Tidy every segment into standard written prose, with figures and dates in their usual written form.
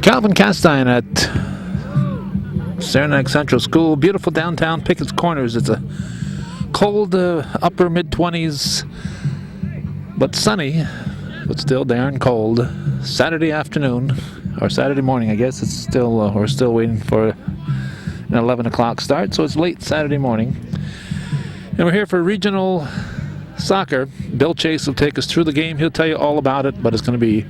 Calvin Castine at Saranac Central School. Beautiful downtown Pickett's Corners. It's a cold upper mid-20s, but sunny, but still darn cold. Saturday afternoon, or Saturday morning, I guess. It's still we're still waiting for an 11 o'clock start, so it's late Saturday morning. And we're here for regional soccer. Bill Chase will take us through the game. He'll tell you all about it, but it's going to be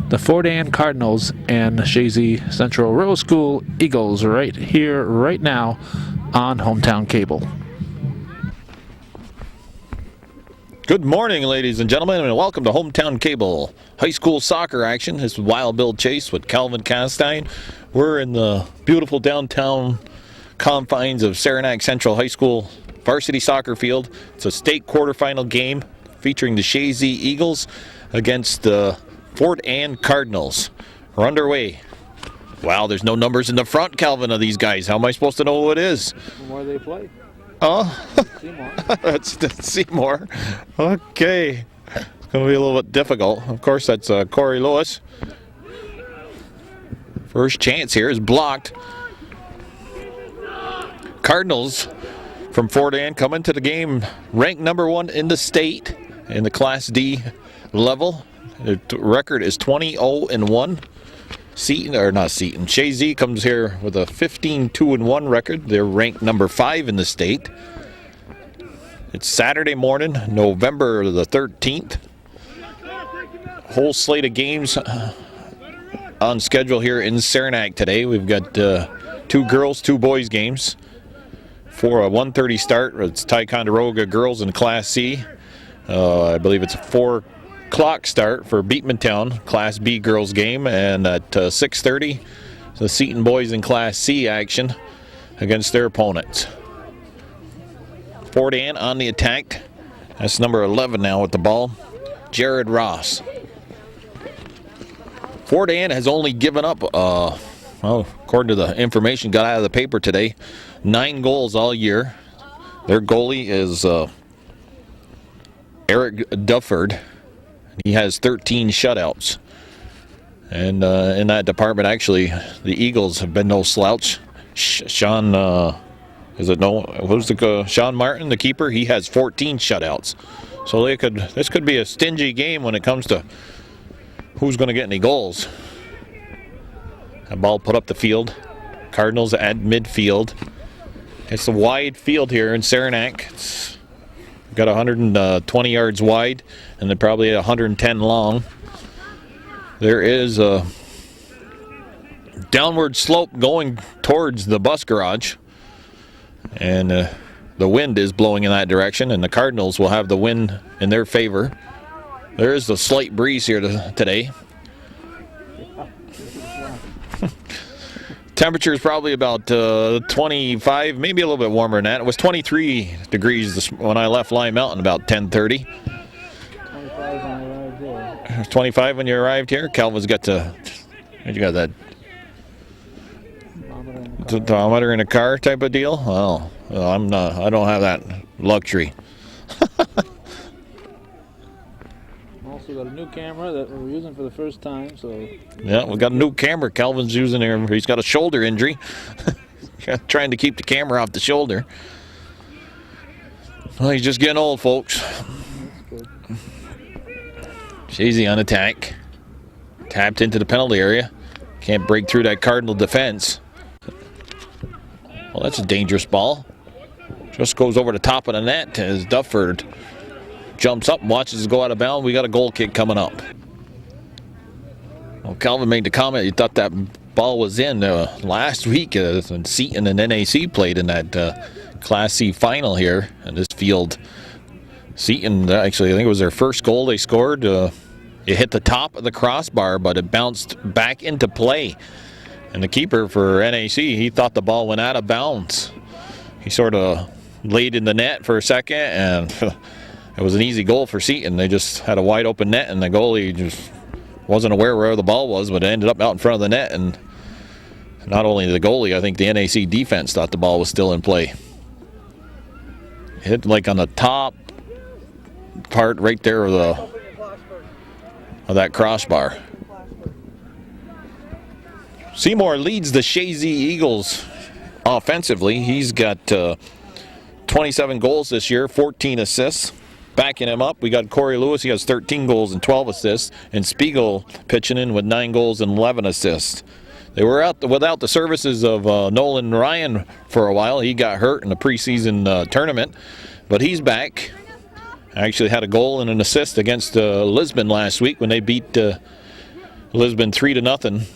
the Fort Anne Cardinals and Chazy Central Rural School Eagles right here, right now on Hometown Cable. Good morning, ladies and gentlemen, and welcome to Hometown Cable. High school soccer action. This is Wild Bill Chase with Calvin Castine. We're in the beautiful downtown confines of Saranac Central High School varsity soccer field. It's a state quarterfinal game featuring the Chazy Eagles against the Fort Anne Cardinals. We're underway. Wow, there's no numbers in the front, Calvin, of these guys. How am I supposed to know who it is? Where they play? Oh, Seymour. That's Seymour. Okay. It's going to be a little bit difficult. Of course, that's Corey Lewis. First chance here is blocked. Cardinals from Fort Anne coming to the game ranked number 1 in the state in the Class D level. Their record is 20-0-1. Chazy comes here with a 15-2-1 record. They're ranked number 5 in the state. It's Saturday morning, November the 13th. Whole slate of games on schedule here in Saranac today. We've got 2 girls, 2 boys games. For a 1:30 start, it's Ticonderoga girls in Class C. I believe it's a 4 o'clock start for Beatmantown Class B girls game, and at 6:30 the Seton boys in Class C action against their opponents. Fort Anne on the attack. That's number 11 now with the ball, Jared Ross. Fort Anne has only given up, according to the information got out of the paper today, 9 goals all year. Their goalie is Eric Dufford. He has 13 shutouts. And in that department, actually, the Eagles have been no slouch. Sean Martin, the keeper? He has 14 shutouts. So this could be a stingy game when it comes to who's going to get any goals. That ball put up the field. Cardinals at midfield. It's a wide field here in Saranac. It's got 120 yards wide and then probably 110 long. There is a downward slope going towards the bus garage, and the wind is blowing in that direction, and the Cardinals will have the wind in their favor. There is a slight breeze here today. Temperature is probably about 25, maybe a little bit warmer than that. It was 23 degrees when I left Lime Mountain about 10:30. 25 when I arrived here. It was 25 when you arrived here. Calvin's got you got that thermometer in a car type of deal. Oh, well, I don't have that luxury. Also got a new camera that we're using for the first time, so. Yeah, we got a new camera Calvin's using here. He's got a shoulder injury. Trying to keep the camera off the shoulder. Well, he's just getting old, folks. That's good. Chazy on attack. Tapped into the penalty area. Can't break through that Cardinal defense. Well, that's a dangerous ball. Just goes over the top of the net as Dufford jumps up and watches it go out of bounds. We got a goal kick coming up. Well, Calvin made the comment he thought that ball was in last week when Seton and NAC played in that Class C final here in this field. Seton, actually, I think it was their first goal they scored. It hit the top of the crossbar, but it bounced back into play. And the keeper for NAC, he thought the ball went out of bounds. He sort of laid in the net for a second, and it was an easy goal for Seton. They just had a wide open net, and the goalie just wasn't aware where the ball was, but it ended up out in front of the net. And not only the goalie, I think the NAC defense thought the ball was still in play. Hit like on the top part right there of that crossbar. Seymour leads the Chazy Eagles offensively. He's got 27 goals this year, 14 assists. Backing him up, we got Corey Lewis. He has 13 goals and 12 assists. And Spiegel pitching in with 9 goals and 11 assists. They were out without the services of Nolan Ryan for a while. He got hurt in the preseason tournament, but he's back. Actually had a goal and an assist against Lisbon last week when they beat Lisbon 3-0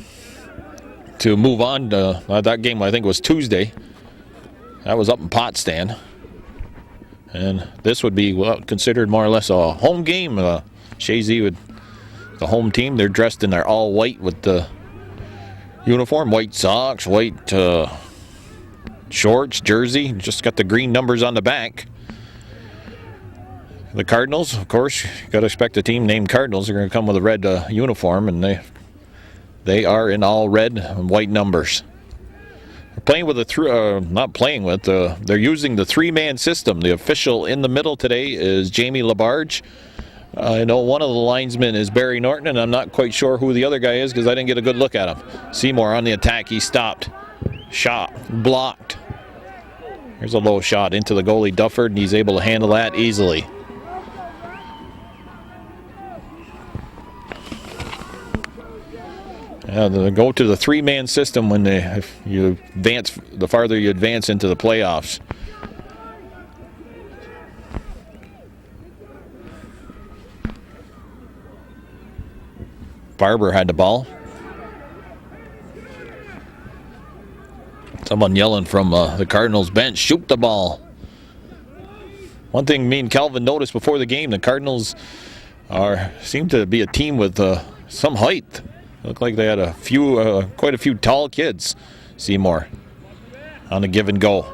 to move on. That game, I think, was Tuesday. That was up in Potsdam. And this would be considered more or less a home game. Chazy, with the home team, they're dressed in their all white with the uniform, white socks, white shorts, jersey, just got the green numbers on the back. The Cardinals, of course, you got to expect a team named Cardinals are going to come with a red uniform, and they are in all red and white numbers. Playing with they're using the three-man system. The official in the middle today is Jamie Labarge. I know one of the linesmen is Barry Norton, and I'm not quite sure who the other guy is because I didn't get a good look at him. Seymour on the attack. He stopped. Shot. Blocked. Here's a low shot into the goalie Dufford, and he's able to handle that easily. They go to the three-man system when you advance, the farther you advance into the playoffs. Barber had the ball. Someone yelling from the Cardinals bench, shoot the ball. One thing me and Calvin noticed before the game, the Cardinals seem to be a team with some height. Looked like they had quite a few tall kids. Seymour on the give and go.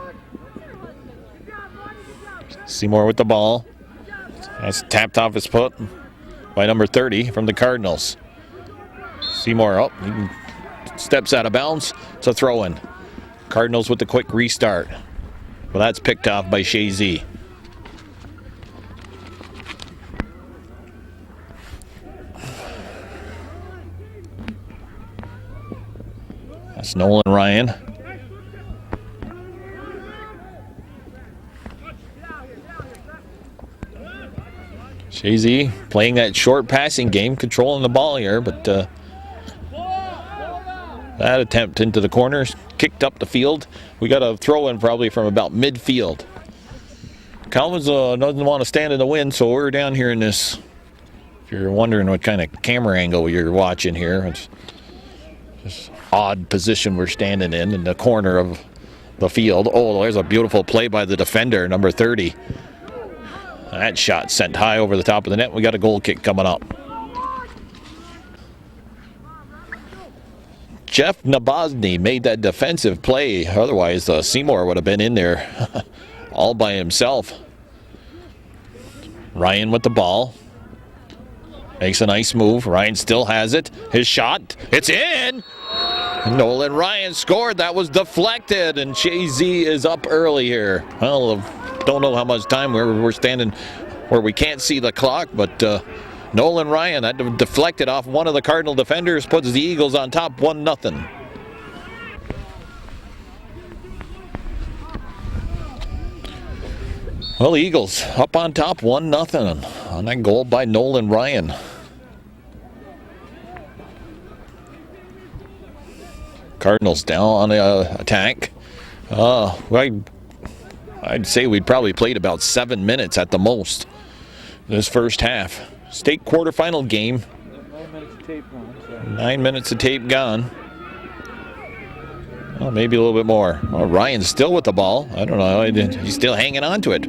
Seymour with the ball. That's tapped off his foot by number 30 from the Cardinals. Seymour up. He steps out of bounds. It's a throw-in. Cardinals with the quick restart. Well, that's picked off by Chazy. That's Nolan Ryan. Chazy playing that short passing game, controlling the ball here, but that attempt into the corners, kicked up the field. We got a throw in probably from about midfield. Calvin's doesn't want to stand in the wind, so we're down here in this. If you're wondering what kind of camera angle you're watching here, it's just odd position we're standing in the corner of the field. Oh, there's a beautiful play by the defender, number 30. That shot sent high over the top of the net. We got a goal kick coming up. Jeff Nabozny made that defensive play. Otherwise, Seymour would have been in there all by himself. Ryan with the ball. Makes a nice move. Ryan still has it. His shot. It's in! Nolan Ryan scored. That was deflected, and Chazy is up early here. Well, don't know how much time we're standing where we can't see the clock, but Nolan Ryan, that deflected off one of the Cardinal defenders, puts the Eagles on top 1-0. Well, the Eagles up on top 1-0 on that goal by Nolan Ryan. Cardinals down on the attack. I'd say we'd probably played about 7 minutes at the most this first half. State quarterfinal game. 9 minutes of tape gone. So. 9 minutes of tape gone. Well, maybe a little bit more. Well, Ryan's still with the ball. I don't know. He's still hanging on to it.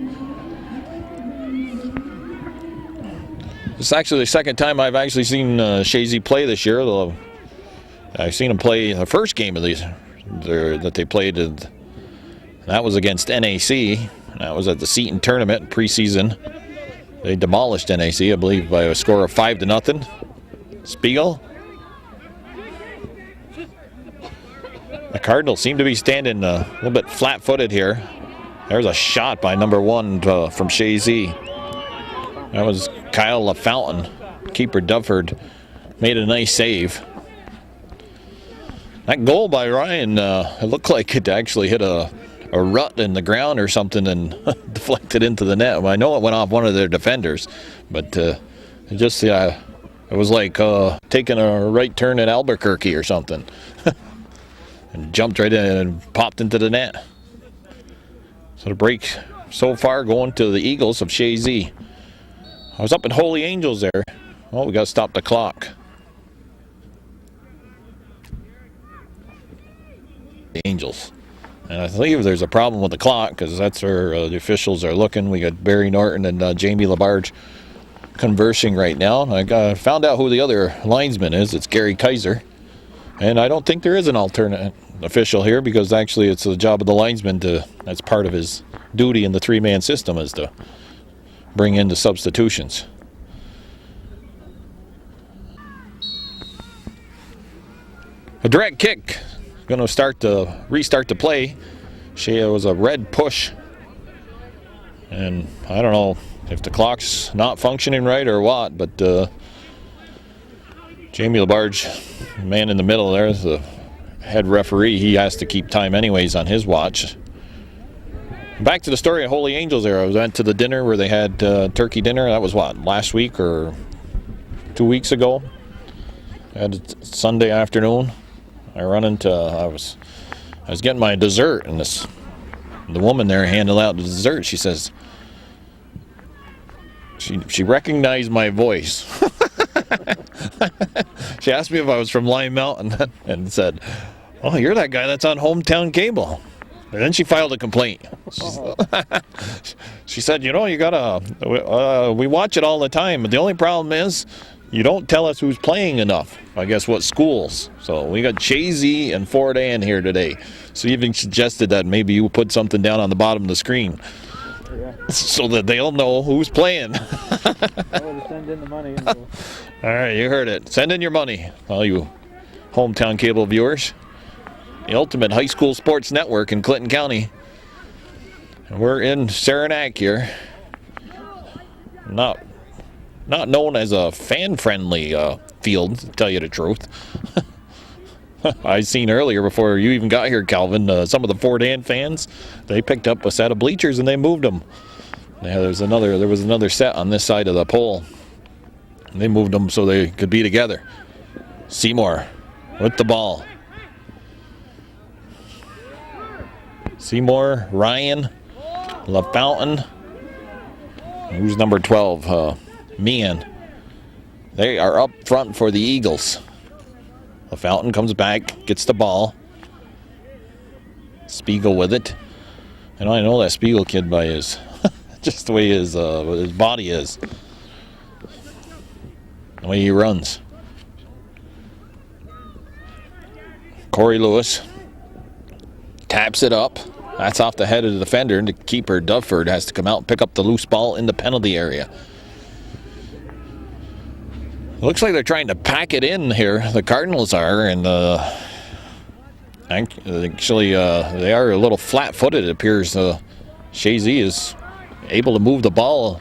This is actually the second time I've actually seen Chazy play this year. I've seen him play the first game of these that they played. That was against NAC. That was at the Seton tournament preseason. They demolished NAC, I believe, by a score of 5-0. Spiegel. The Cardinals seem to be standing a little bit flat-footed here. There's a shot by number 1 from Chazy. That was Kyle LaFountain. Keeper Dufford made a nice save. That goal by Ryan, it looked like it actually hit a rut in the ground or something and deflected into the net. Well, I know it went off one of their defenders, but it just, it was like taking a right turn at Albuquerque or something. And jumped right in and popped into the net. So the break so far going to the Eagles of Chazy. I was up in Holy Angels there. Oh, we got to stop the clock. The Angels. And I believe there's a problem with the clock because that's where the officials are looking. We got Barry Norton and Jamie Labarge conversing right now. I found out who the other linesman is. It's Gary Kaiser. And I don't think there is an alternate official here because actually it's the job of the linesman that's part of his duty in the three-man system is to bring in the substitutions. A direct kick. Going to restart the play. It was a red push. And I don't know if the clock's not functioning right or what, but Jamie Labarge, man in the middle there, is the head referee. He has to keep time anyways on his watch. Back to the story of Holy Angels there. I went to the dinner where they had turkey dinner. That was what, last week or 2 weeks ago? I had it Sunday afternoon. I was getting my dessert, and the woman there handed out the dessert. She says, she recognized my voice. She asked me if I was from Lime Mountain and said, "Oh, you're that guy that's on Hometown Cable." And then she filed a complaint. She said, "You know, you gotta. We watch it all the time, but the only problem is you don't tell us who's playing enough. I guess what schools. So we got Chazy and Fort Ann here today. So you even suggested that maybe you put something down on the bottom of the screen." Yeah. So that they'll know who's playing. I would send in the money. All right, you heard it. Send in your money, all you Hometown Cable viewers. The ultimate high school sports network in Clinton County. And we're in Saranac here. Not known as a fan-friendly field, to tell you the truth. I seen earlier before you even got here, Calvin, some of the Fort Ann fans, they picked up a set of bleachers and they moved them. Yeah, there was another set on this side of the pole. They moved them so they could be together. Seymour with the ball. Seymour, Ryan, LaFountain. Who's number 12? Meehan. They are up front for the Eagles. LaFountain comes back, gets the ball. Spiegel with it. And I know that Spiegel kid by his, just the way his body is. The way he runs. Corey Lewis taps it up. That's off the head of the defender, and the keeper, Duford, has to come out and pick up the loose ball in the penalty area. Looks like they're trying to pack it in here. The Cardinals are, and actually they are a little flat-footed. It appears Chazy is able to move the ball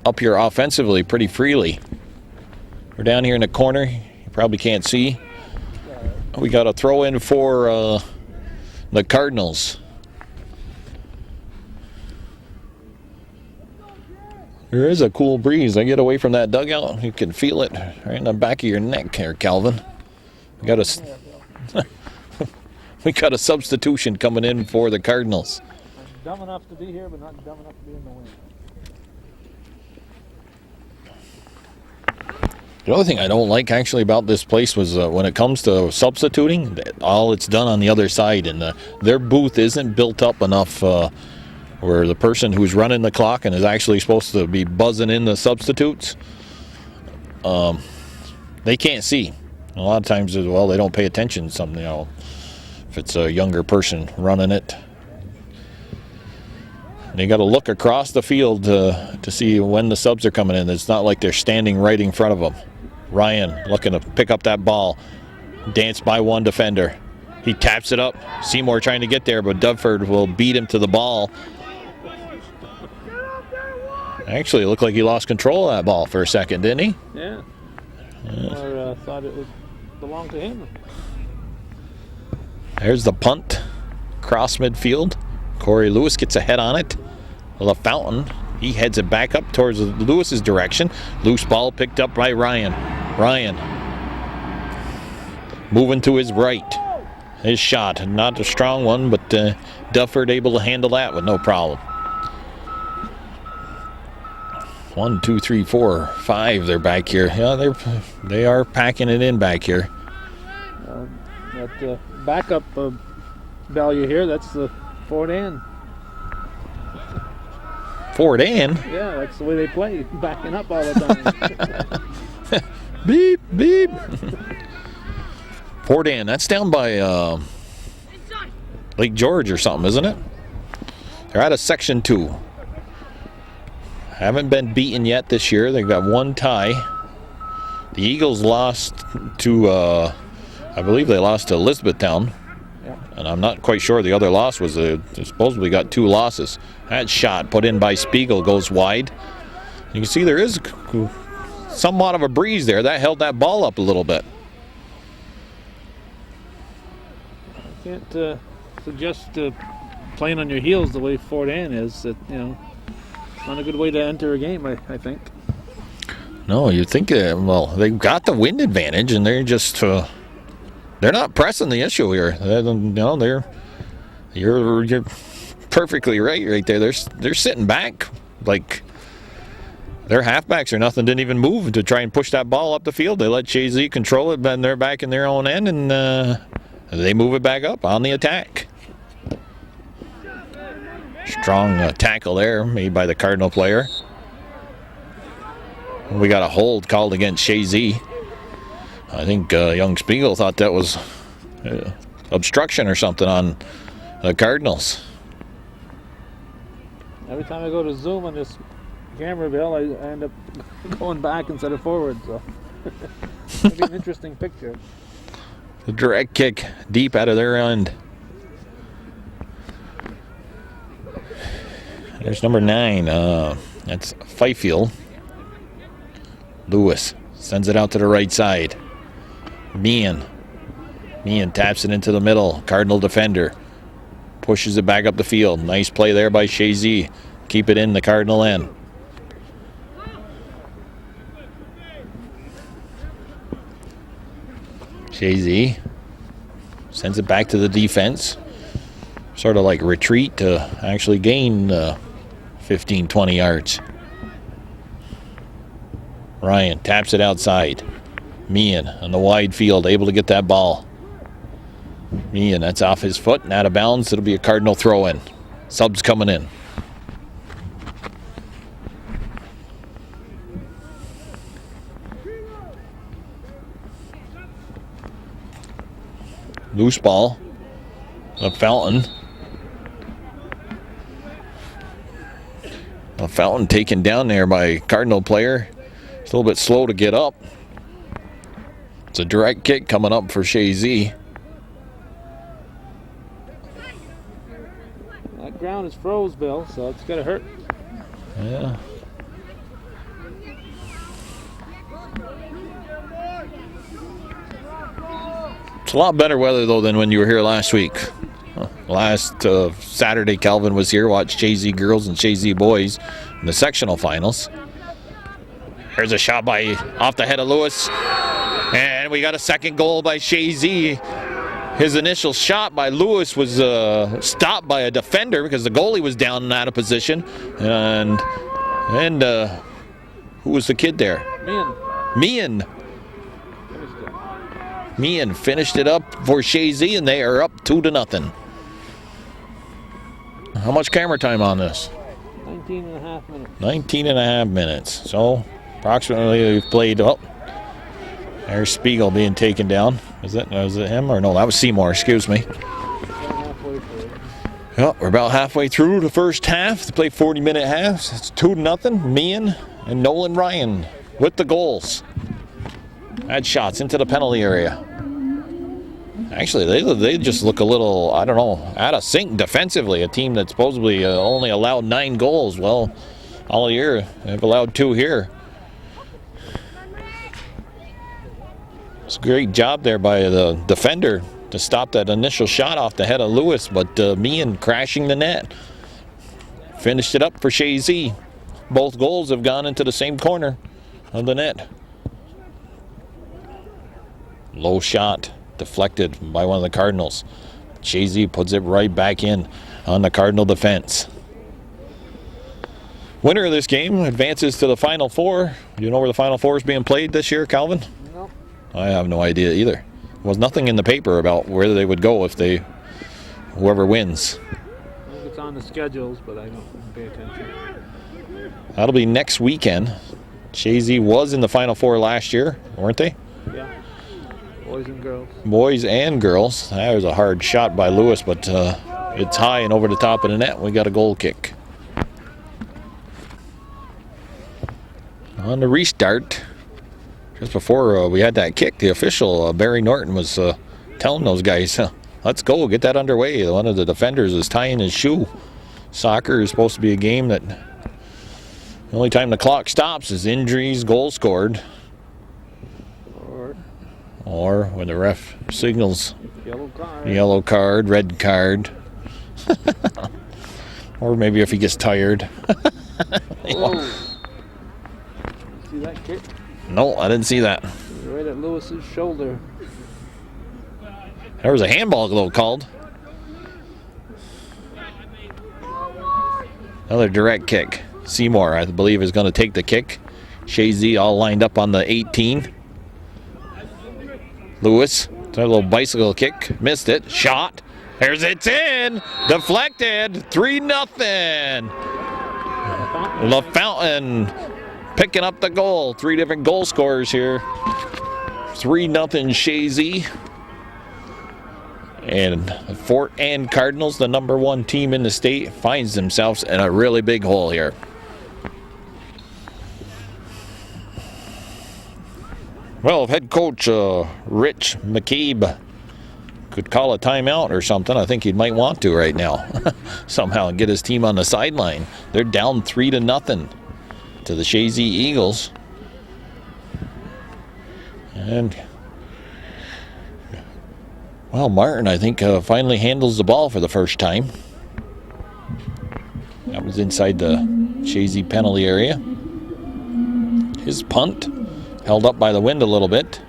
up here offensively pretty freely. We're down here in the corner. You probably can't see. We got a throw in for the Cardinals. There is a cool breeze. I get away from that dugout, you can feel it right in the back of your neck here, Calvin. We got a substitution coming in for the Cardinals. I'm dumb enough to be here, but not dumb enough to be in the wind. The other thing I don't like actually about this place was when it comes to substituting, all it's done on the other side, and their booth isn't built up enough where the person who's running the clock and is actually supposed to be buzzing in the substitutes, they can't see. A lot of times, well, they don't pay attention. Something, if it's a younger person running it, they got to look across the field to see when the subs are coming in. It's not like they're standing right in front of them. Ryan looking to pick up that ball, danced by one defender. He taps it up. Seymour trying to get there, but Duford will beat him to the ball. Actually, it looked like he lost control of that ball for a second, didn't he? Yeah. Or thought it belonged to him. There's the punt. Cross midfield. Corey Lewis gets a head on it. LaFountain, he heads it back up towards Lewis's direction. Loose ball picked up by Ryan. Ryan moving to his right. His shot, not a strong one, but Dufford able to handle that with no problem. 1, 2, 3, 4, 5. They're back here. Yeah, they are packing it in back here. That backup value here, that's the Fort Ann. Fort Ann? Yeah, that's the way they play, backing up all the time. Beep, beep. Fort Ann, that's down by Lake George or something, isn't it? They're out of Section 2. Haven't been beaten yet this year. They've got one tie. The Eagles lost to, I believe they lost to Elizabethtown. Yeah. And I'm not quite sure the other loss was, they supposedly got 2 losses. That shot put in by Spiegel goes wide. You can see there is somewhat of a breeze there. That held that ball up a little bit. I can't suggest playing on your heels the way Fort Ann is. That, you know, it's not a good way to enter a game, I think. No, you think, well, they've got the wind advantage, and they're just, they're not pressing the issue here. You're perfectly right there. They're sitting back like their halfbacks or nothing didn't even move to try and push that ball up the field. They let Chazy control it, and they're back in their own end, and they move it back up on the attack. Strong tackle there made by the Cardinal player. We got a hold called against Chazy. I think young Spiegel thought that was obstruction or something on the Cardinals. Every time I go to zoom on this camera, Bill, I end up going back instead of forward. So it'll be an interesting picture. The direct kick deep out of their end. There's number 9. That's Fifield. Lewis sends it out to the right side. Meehan taps it into the middle. Cardinal defender pushes it back up the field. Nice play there by Chazy. Keep it in the Cardinal end. Chazy sends it back to the defense. Sort of like retreat to actually gain 15, 20 yards. Ryan taps it outside. Meehan on the wide field, able to get that ball. Meehan, that's off his foot and out of bounds. It'll be a Cardinal throw-in. Subs coming in. Loose ball. A Fountain. A Fountain taken down there by Cardinal player. It's a little bit slow to get up. It's a direct kick coming up for Chazy. That ground is froze, Bill, so it's going to hurt. Yeah. It's a lot better weather, though, than when you were here last week. Last Saturday, Calvin was here, watched Chazy girls and Chazy boys in the sectional finals. Here's a shot off the head of Lewis. And we got a second goal by Chazy. His initial shot by Lewis was stopped by a defender because the goalie was down and out of position. And who was the kid there? Meehan. Meehan finished it up for Chazy, and they are up 2-0. How much camera time on this? 19 and a half minutes. 19 and a half minutes. So approximately we've played, there's Spiegel being taken down. Was it him? Or no, that was Seymour, excuse me. Well, we're about halfway through the first half. They play 40-minute halves. It's 2-0. Meehan and Nolan Ryan with the goals. Had shots into the penalty area. Actually, they just look a little, I don't know, out of sync defensively. A team that supposedly only allowed 9 goals. Well, all year they've allowed 2 here. It's a great job there by the defender to stop that initial shot off the head of Lewis, but Meehan crashing the net. Finished it up for Chazy. Both goals have gone into the same corner of the net. Low shot, deflected by one of the Cardinals. Chazy puts it right back in on the Cardinal defense. Winner of this game advances to the Final Four. Do you know where the Final Four is being played this year, Calvin? No. I have no idea either. There was nothing in the paper about where they would go if whoever wins. I think it's on the schedules, but I don't pay attention. That'll be next weekend. Chazy was in the Final Four last year, weren't they? Yeah. Boys and girls. Boys and girls. That was a hard shot by Lewis, but it's high and over the top of the net. We got a goal kick. On the restart, just before we had that kick, the official, Barry Norton, was telling those guys, let's go, get that underway. One of the defenders is tying his shoe. Soccer is supposed to be a game that the only time the clock stops is injuries, goals scored. Or when the ref signals yellow card, red card. Or maybe if he gets tired. See that kick? No, I didn't see that. Right at Lewis's shoulder. There was a handball though called. Another direct kick. Seymour, I believe, is going to take the kick. Chazy all lined up on the 18. Lewis, a little bicycle kick. Missed it. Shot. There's it's in. Deflected. 3-0. LaFountain picking up the goal. 3 different goal scorers here. 3-0 Chazy. And Fort Anne Cardinals, the #1 team in the state, finds themselves in a really big hole here. Well, if head coach Rich McCabe could call a timeout or something, I think he might want to right now. Somehow get his team on the sideline. They're down 3-0 to the Chazy Eagles. And, well, Martin, I think, finally handles the ball for the first time. That was inside the Chazy penalty area. His punt held up by the wind a little bit.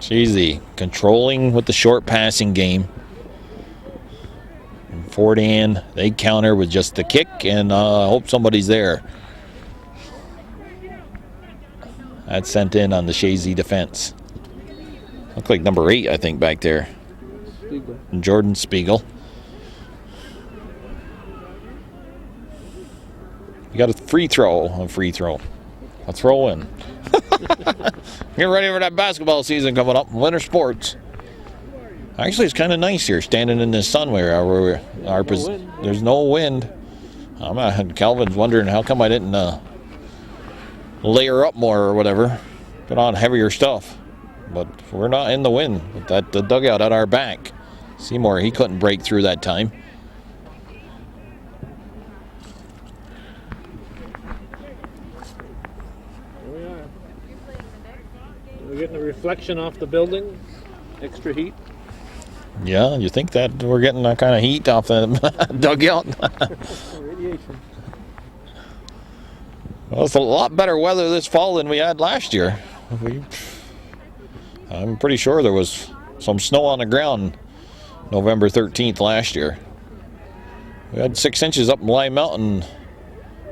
Chazy controlling with the short passing game. And Fort Anne, they counter with just the kick, and hope somebody's there. That's sent in on the Chazy defense. Look like number 8, I think, back there. Spiegel. Jordan Spiegel. You got a free throw. A throw in. Get ready for that basketball season coming up. Winter sports. Actually, it's kind of nice here, standing in the sun where there's no wind. Calvin's wondering how come I didn't layer up more or whatever. Put on heavier stuff. But we're not in the wind with the dugout at our back. Seymour, he couldn't break through that time. Here we are. We're getting a reflection off the building. Extra heat. Yeah, you think that we're getting that kind of heat off the dugout? Radiation. Well, it's a lot better weather this fall than we had last year. I'm pretty sure there was some snow on the ground November 13th last year. We had 6 inches up in Lime Mountain,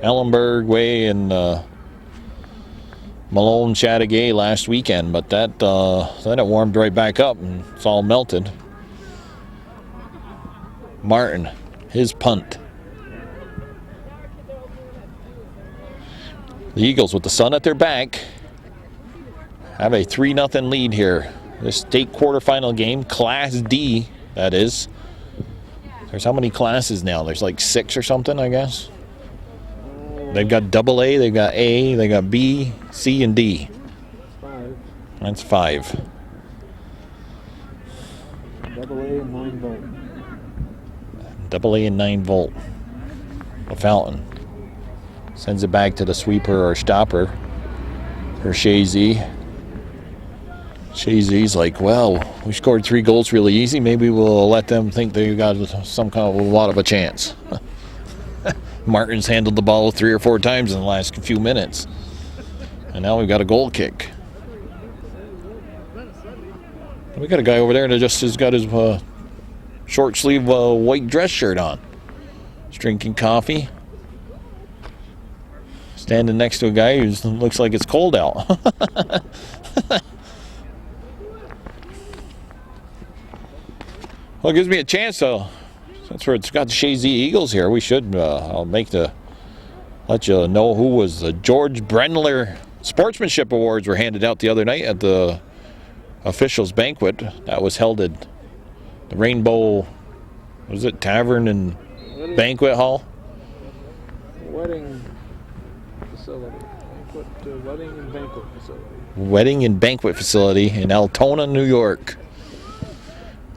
Ellenberg Way, and Malone, Chattagay last weekend, but then it warmed right back up and it's all melted. Martin, his punt. The Eagles, with the sun at their back, have a 3-0 lead here. This state quarterfinal game, Class D, that is. There's how many classes now? There's like 6 or something, I guess. They've got AA, they've got A, they got B, C, and D. 5. That's 5. AA, 9 volt. AA and 9 volt. A fountain. Sends it back to the sweeper or stopper for Chazy. Chazy's like, well, we scored 3 goals really easy. Maybe we'll let them think they got some kind of a lot of a chance. Martin's handled the ball 3 or 4 times in the last few minutes. And now we've got a goal kick. We got a guy over there that just has got his short sleeve white dress shirt on. He's drinking coffee. Standing next to a guy who looks like it's cold out. Well, it gives me a chance, though. Since it's got the Chazy Eagles here, we should I'll let you know who was the George Brendler Sportsmanship Awards were handed out the other night at the officials banquet that was held at the Rainbow, was it Tavern and Banquet Hall? Wedding facility. Wedding and banquet facility. Wedding and banquet facility in Altona, New York.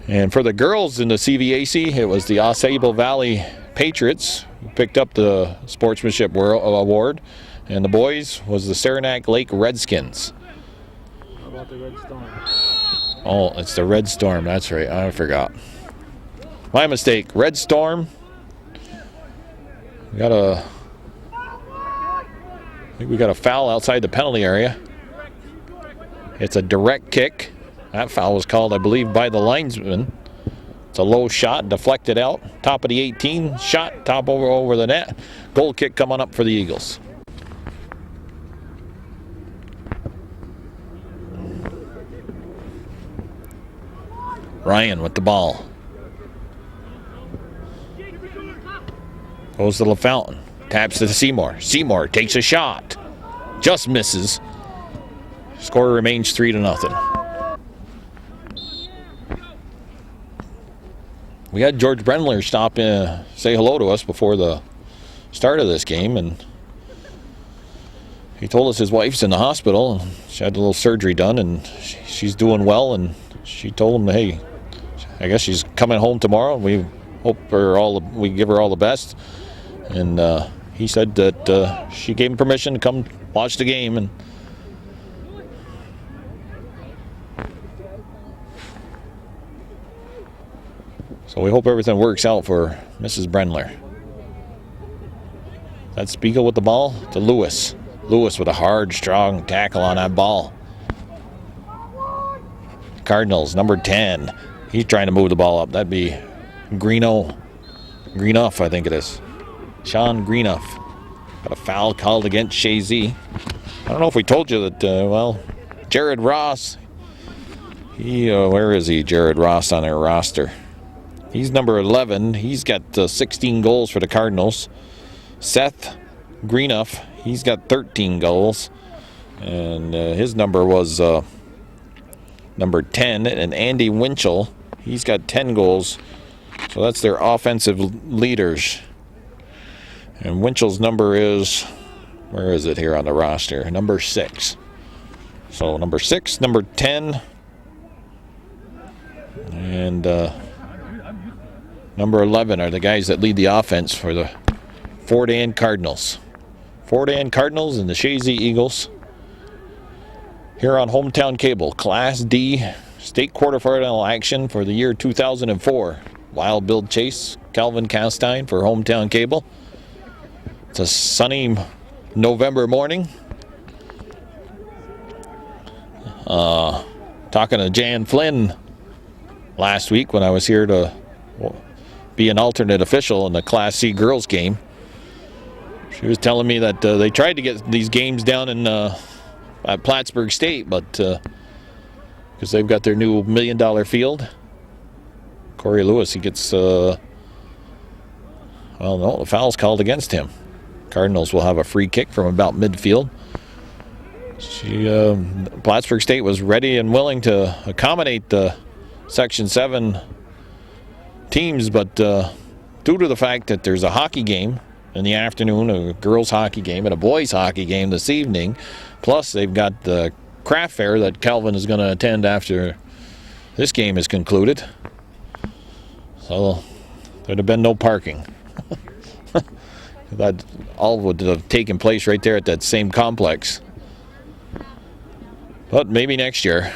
And for the girls in the CVAC, it was the Osable Valley Patriots who picked up the Sportsmanship Award. And the boys was the Saranac Lake Redskins. How about the Red Storm? Oh, it's the Red Storm. That's right. I forgot. My mistake. Red Storm. I think we got a foul outside the penalty area. It's a direct kick. That foul was called, I believe, by the linesman. It's a low shot, deflected out. Top of the 18, shot, top over the net. Goal kick coming up for the Eagles. Ryan with the ball. Goes to LaFountain. Taps to Seymour. Seymour takes a shot. Just misses. Score remains 3-0. We had George Brendler stop in, say hello to us before the start of this game, and he told us his wife's in the hospital. She had a little surgery done, and she's doing well, and she told him, hey, I guess she's coming home tomorrow. We hope we give her all the best. And he said that she gave him permission to come watch the game, and so we hope everything works out for Mrs. Brendler. That's Spiegel with the ball to Lewis. Lewis with a hard, strong tackle on that ball. Cardinals, number 10. He's trying to move the ball up. That'd be Greenough, I think it is. Sean Greenough. Got a foul called against Chazy. I don't know if we told you that, Jared Ross. Where is he, Jared Ross, on their roster? He's number 11. He's got 16 goals for the Cardinals. Seth Greenough, he's got 13 goals. And his number was number 10. And Andy Winchell, he's got 10 goals. So that's their offensive leaders. And Winchell's number is, where is it here on the roster? Number 6. So number 6, number 10, and number 11 are the guys that lead the offense for the Fort Ann Cardinals. Fort Ann Cardinals and the Chazy Eagles here on Hometown Cable. Class D state quarterfinal action for the year 2004. Wild Bill Chase, Calvin Castine for Hometown Cable. It's a sunny November morning. Talking to Jan Flynn last week when I was here to be an alternate official in the Class C girls game. She was telling me that they tried to get these games down in at Plattsburgh State, but because they've got their new $1 million field. Corey Lewis, he gets the foul's called against him. Cardinals will have a free kick from about midfield. Plattsburgh State was ready and willing to accommodate the Section 7 teams, but due to the fact that there's a hockey game in the afternoon, a girls hockey game and a boys hockey game this evening, plus they've got the craft fair that Calvin is going to attend after this game is concluded. So There'd have been no parking. That all would have taken place right there at that same complex. But maybe next year.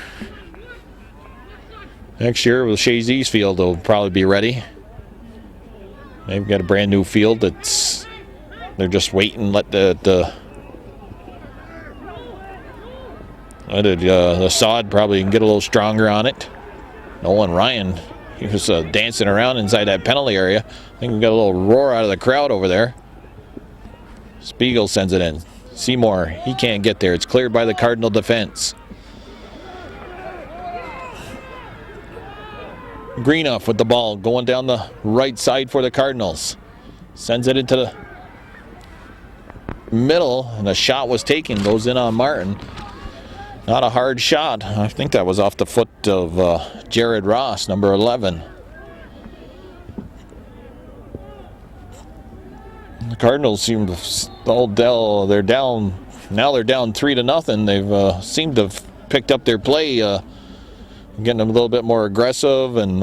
Next year with Chazy's field will probably be ready. They've got a brand new field that's they're just waiting. Let the sod probably get a little stronger on it. Nolan Ryan, he was dancing around inside that penalty area. I think we got a little roar out of the crowd over there. Spiegel sends it in. Seymour, he can't get there. It's cleared by the Cardinal defense. Greenough with the ball going down the right side for the Cardinals. Sends it into the middle, and the shot was taken. Goes in on Martin. Not a hard shot. I think that was off the foot of Jared Ross, number 11. The Cardinals seem to they're down. Now they're down 3-0. They've seemed to have picked up their play, getting a little bit more aggressive, and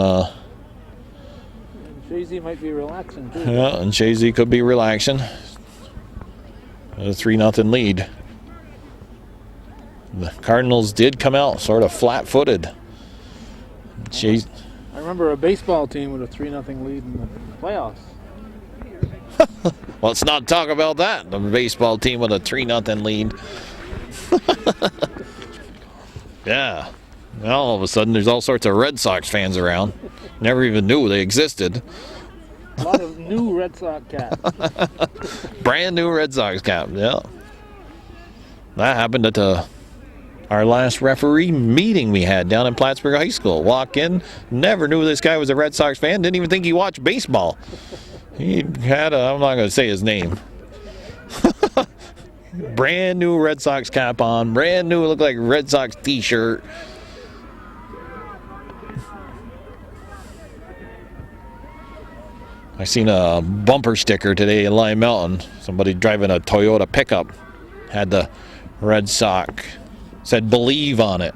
Chazy might be relaxing too. yeah, and Chazy could be relaxing. A 3-0 lead. The Cardinals did come out sort of flat-footed. I remember a baseball team with a 3-0 lead in the playoffs. Let's not talk about that. The baseball team with a 3-0 lead. Yeah. Well, all of a sudden, there's all sorts of Red Sox fans around. Never even knew they existed. A lot of new Red Sox caps. Brand new Red Sox cap, yeah. That happened at our last referee meeting we had down in Plattsburgh High School. Walk in, never knew this guy was a Red Sox fan, didn't even think he watched baseball. He had I'm not going to say his name. Brand new Red Sox cap on, brand new, looked like Red Sox t-shirt. I seen a bumper sticker today in Lime Mountain. Somebody driving a Toyota pickup had the Red Sox, said "Believe" on it.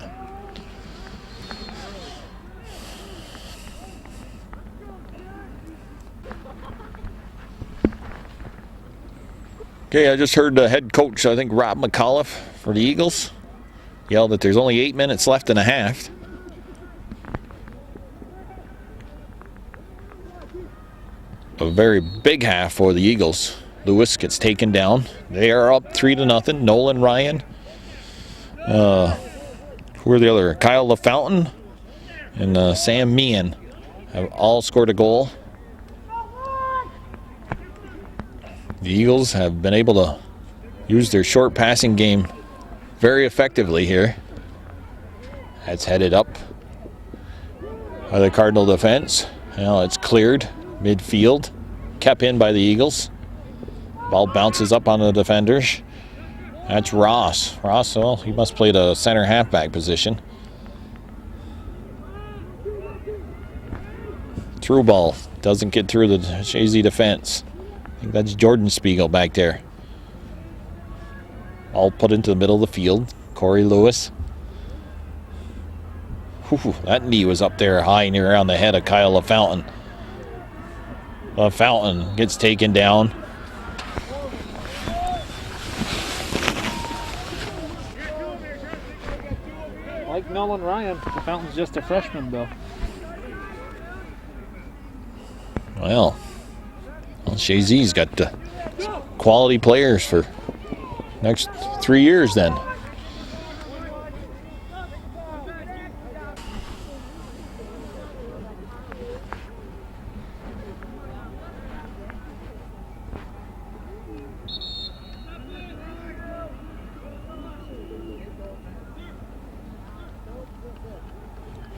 Okay, I just heard the head coach, I think Rob McAuliffe for the Eagles, yell that there's only 8 minutes left in a half. A very big half for the Eagles. Lewis gets taken down. They are up 3-0. Nolan Ryan. Who are the other? Kyle LaFountain and Sam Meehan have all scored a goal. The Eagles have been able to use their short passing game very effectively here. That's headed up by the Cardinal defense. Now it's cleared midfield, kept in by the Eagles. Ball bounces up on the defenders. That's Ross. Ross, well, he must play the center halfback position. Through ball. Doesn't get through the Chazy defense. I think that's Jordan Spiegel back there. All put into the middle of the field. Corey Lewis. Whew, that knee was up there high near around the head of Kyle LaFountain. LaFountain gets taken down. Like Nolan Ryan, LaFountain's just a freshman though. Well, Chazy's got quality players for next 3 years then.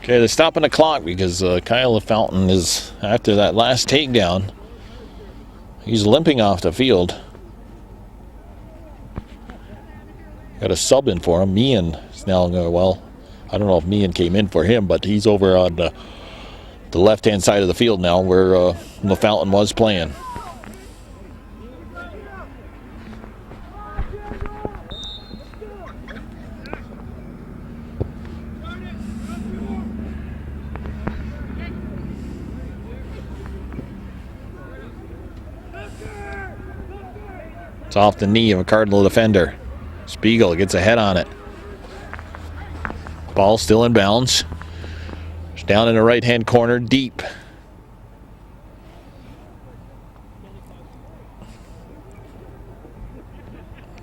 Okay, they're stopping the clock because Kyle LaFountain is, after that last takedown, he's limping off the field. Got a sub in for him. Meehan is now, well, I don't know if Meehan came in for him, but he's over on the left-hand side of the field now where LaFountain was playing. It's off the knee of a Cardinal defender. Spiegel gets a head on it. Ball still in bounds. It's down in the right-hand corner, deep.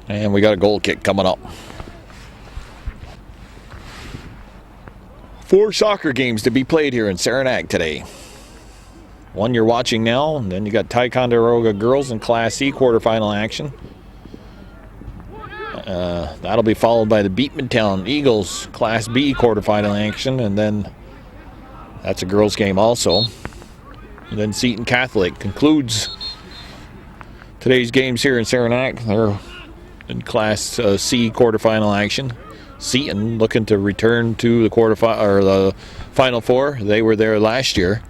And we got a goal kick coming up. 4 soccer games to be played here in Saranac today. One you're watching now, and then you got Ticonderoga girls in Class C quarterfinal action. That'll be followed by the Beatmantown Eagles Class B quarterfinal action, and then that's a girls game also. And then Seton Catholic concludes today's games here in Saranac. They're in Class C quarterfinal action. Seton looking to return to the Final Four. They were there last year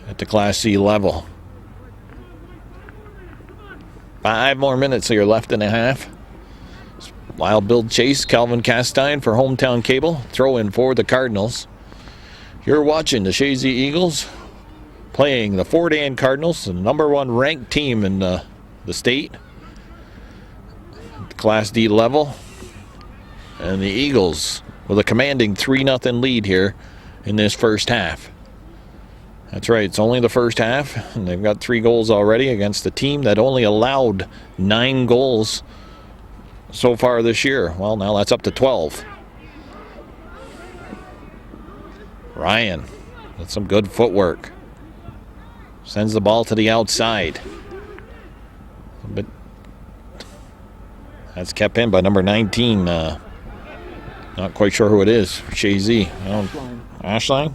at the Class C level. 5 more minutes here left in the half. Wild Build Chase, Calvin Castine for Hometown Cable. Throw in for the Cardinals. You're watching the Chazy Eagles playing the Fort Anne Cardinals, the #1 ranked team in the state, Class D level. And the Eagles with a commanding 3-0 lead here in this first half. That's right, it's only the first half, and they've got 3 goals already against a team that only allowed 9 goals so far this year. Well, now that's up to 12. Ryan with some good footwork. Sends the ball to the outside. But that's kept in by number 19. Not quite sure who it is. Chazy. Ashline?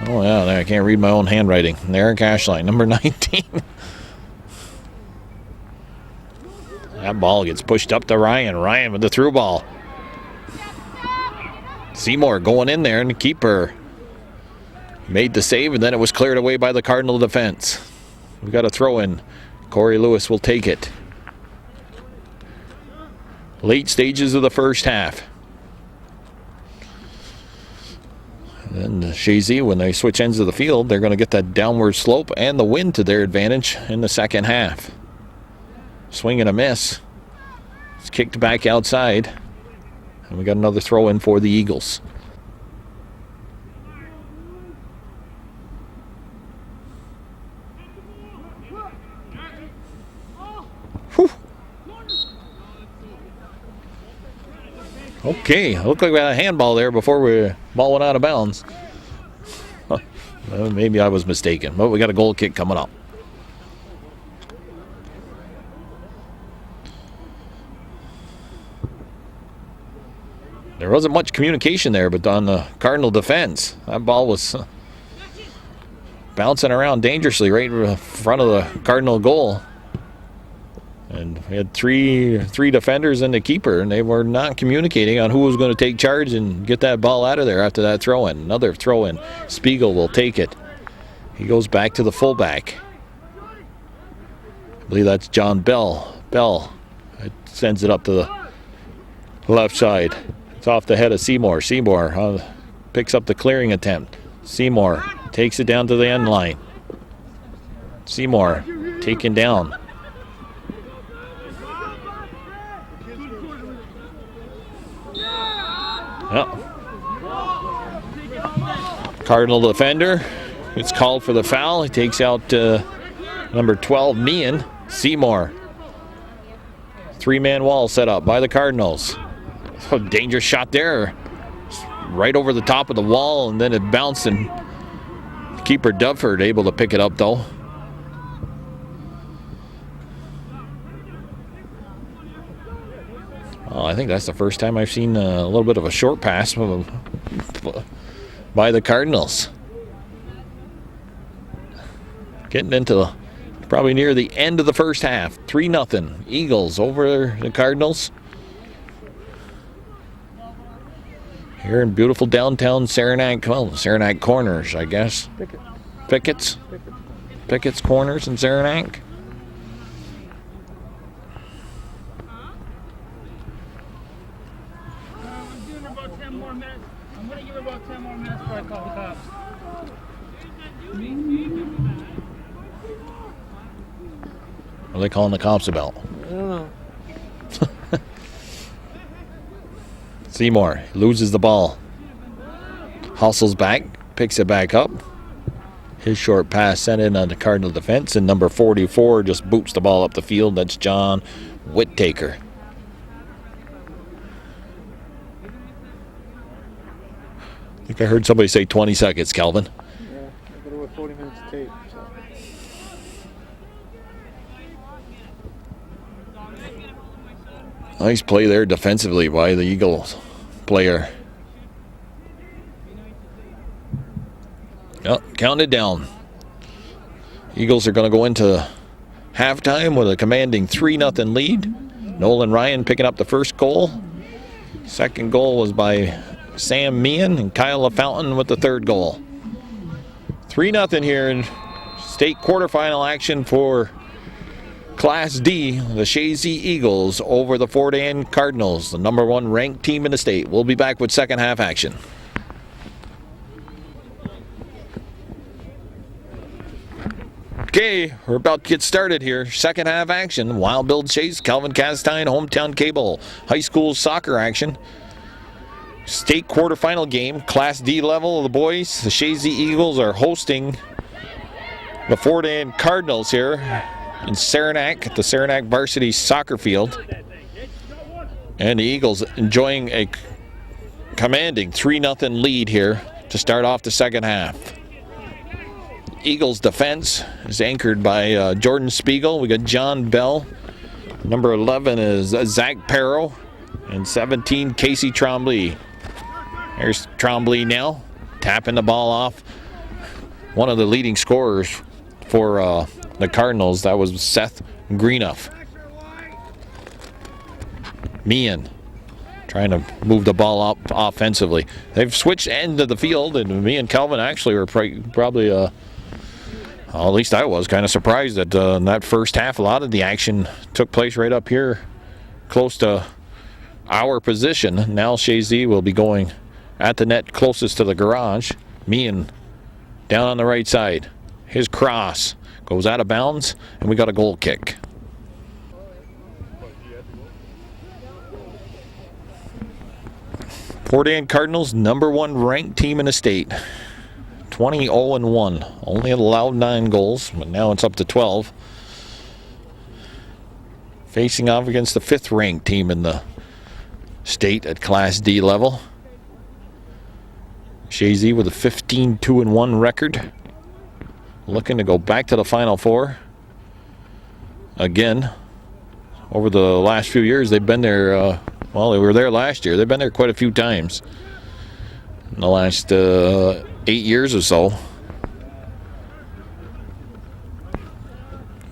Oh, yeah, I can't read my own handwriting. Eric Ashline, number 19. That ball gets pushed up to Ryan. Ryan with the through ball. Seymour going in there, and the keeper made the save, and then it was cleared away by the Cardinal defense. We've got a throw in. Corey Lewis will take it. Late stages of the first half. And Chazy, when they switch ends of the field, they're going to get that downward slope and the wind to their advantage in the second half. Swing and a miss. It's kicked back outside. And we got another throw in for the Eagles. Whew. Okay, looked like we had a handball there before the ball went out of bounds. Well, maybe I was mistaken, but we got a goal kick coming up. There wasn't much communication there, but on the Cardinal defense, that ball was bouncing around dangerously right in front of the Cardinal goal. And we had three defenders and the keeper, and they were not communicating on who was going to take charge and get that ball out of there after that throw-in. Another throw-in. Spiegel will take it. He goes back to the fullback. I believe that's John Bell. Bell sends it up to the left side. It's off the head of Seymour. Seymour picks up the clearing attempt. Seymour takes it down to the end line. Seymour taken down. Yep. Cardinal defender. It's called for the foul. He takes out number 12, Meehan. Seymour. 3-man wall set up by the Cardinals. Oh, dangerous shot there. Right over the top of the wall, and then it bounced, and keeper Duford able to pick it up, though. Well, I think that's the first time I've seen a little bit of a short pass by the Cardinals. Getting into probably near the end of the first half. 3-0. Eagles over the Cardinals. Here in beautiful downtown Saranac. Well, Saranac Corners, I guess. Pickett's Corners in Saranac. I'm going to give about 10 more minutes before I call the cops. What are they calling the cops about? I don't know. Seymour loses the ball. Hustles back, picks it back up. His short pass sent in on the Cardinal defense, and number 44 just boots the ball up the field. That's John Whittaker. I think I heard somebody say 20 seconds, Calvin. Yeah, I got about 40 minutes of tape. So. Nice play there defensively by the Eagles player. Oh, counted down. Eagles are going to go into halftime with a commanding 3-0 lead. Nolan Ryan picking up the first goal. Second goal was by Sam Meehan, and Kyle LaFountain with the third goal. 3-0 here in state quarterfinal action for Class D. The Chazy Eagles over the Fort Anne Cardinals, the number 1 ranked team in the state. We'll be back with second half action. Okay, we're about to get started here. Second half action. Wild Bill Chase, Calvin Castine, Hometown Cable. High school soccer action. State quarterfinal game. Class D level of the boys. The Chazy Eagles are hosting the Fort Anne Cardinals here in Saranac at the Saranac Varsity Soccer Field. And the Eagles enjoying a commanding 3-0 lead here to start off the second half. Eagles defense is anchored by Jordan Spiegel. We got John Bell. Number 11 is Zach Perro. And 17, Casey Trombley. There's Trombley now, tapping the ball off. One of the leading scorers for the Cardinals, that was Seth Greenough. Meehan trying to move the ball up offensively. They've switched end of the field, and me and Calvin actually were probably, well, at least I was kind of surprised that in that first half, a lot of the action took place right up here, close to our position. Now Chazy will be going at the net closest to the garage. Meehan down on the right side. His cross goes out of bounds, and we got a goal kick. Fort Anne Cardinals, number 1 ranked team in the state. 20-0-1. Only allowed 9 goals, but now it's up to 12. Facing off against the 5th ranked team in the state at Class D level. Chazy with a 15-2-1 record. Looking to go back to the Final Four. Again, over the last few years, they've been there, well, they were there last year. They've been there quite a few times in the last 8 years or so.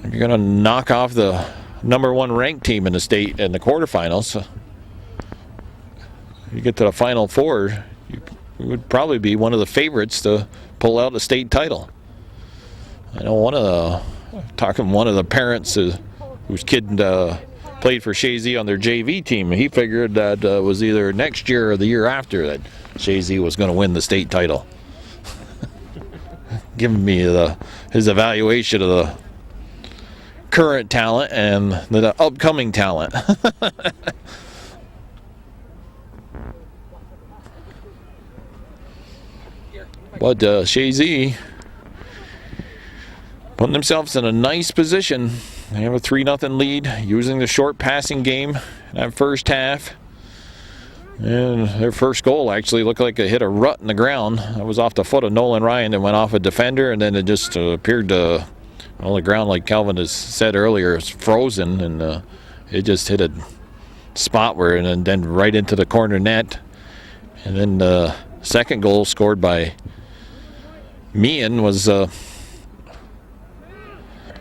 If you're going to knock off the number 1 ranked team in the state in the quarterfinals, you get to the Final Four, you would probably be one of the favorites to pull out a state title. I know one of the parents whose kid played for Chazy on their JV team. He figured that was either next year or the year after that Chazy was going to win the state title. Giving me his evaluation of the current talent and the upcoming talent. But Chazy putting themselves in a nice position. They have a 3-0 lead, using the short passing game in that first half. And their first goal actually looked like it hit a rut in the ground. That was off the foot of Nolan Ryan that went off a defender, and then it just appeared to, well, the ground, like Calvin has said earlier, is frozen, and it just hit a spot where, and then right into the corner net. And then the second goal scored by Meehan was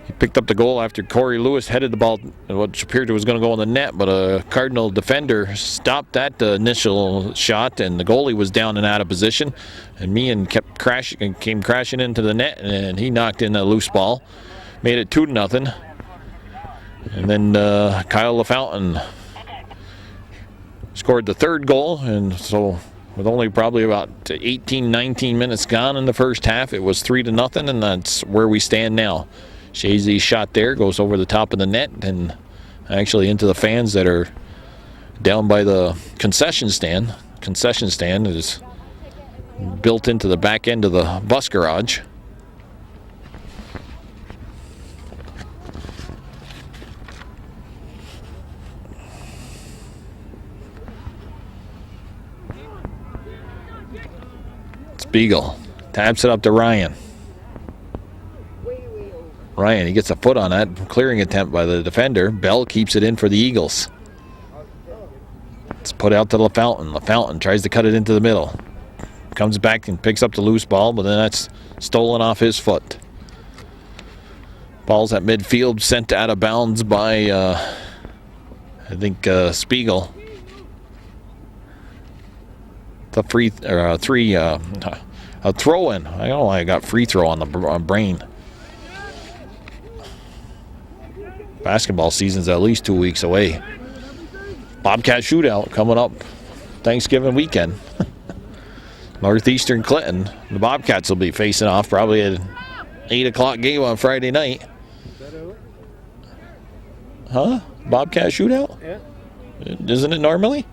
he picked up the goal after Corey Lewis headed the ball, what appeared to was going to go in the net, but a Cardinal defender stopped that initial shot, and the goalie was down and out of position, and Meehan came crashing into the net, and he knocked in a loose ball, made it 2-0. And then Kyle LaFountain scored the third goal, and so with only probably about 18, 19 minutes gone in the first half, it was 3-0, and that's where we stand now. Chazy's shot there goes over the top of the net and actually into the fans that are down by the concession stand. Concession stand is built into the back end of the bus garage. Spiegel taps it up to Ryan. Ryan, he gets a foot on that clearing attempt by the defender. Bell keeps it in for the Eagles. It's put out to LaFountain. LaFountain tries to cut it into the middle. Comes back and picks up the loose ball, but then that's stolen off his foot. Ball's at midfield, sent out of bounds by, I think, Spiegel. The a throw in. I don't know why I got free throw on the brain. Basketball season's at least 2 weeks away. Bobcat shootout coming up Thanksgiving weekend. Northeastern Clinton. The Bobcats will be facing off probably at 8 o'clock game on Friday night. Huh? Bobcat shootout? Yeah. Isn't it normally?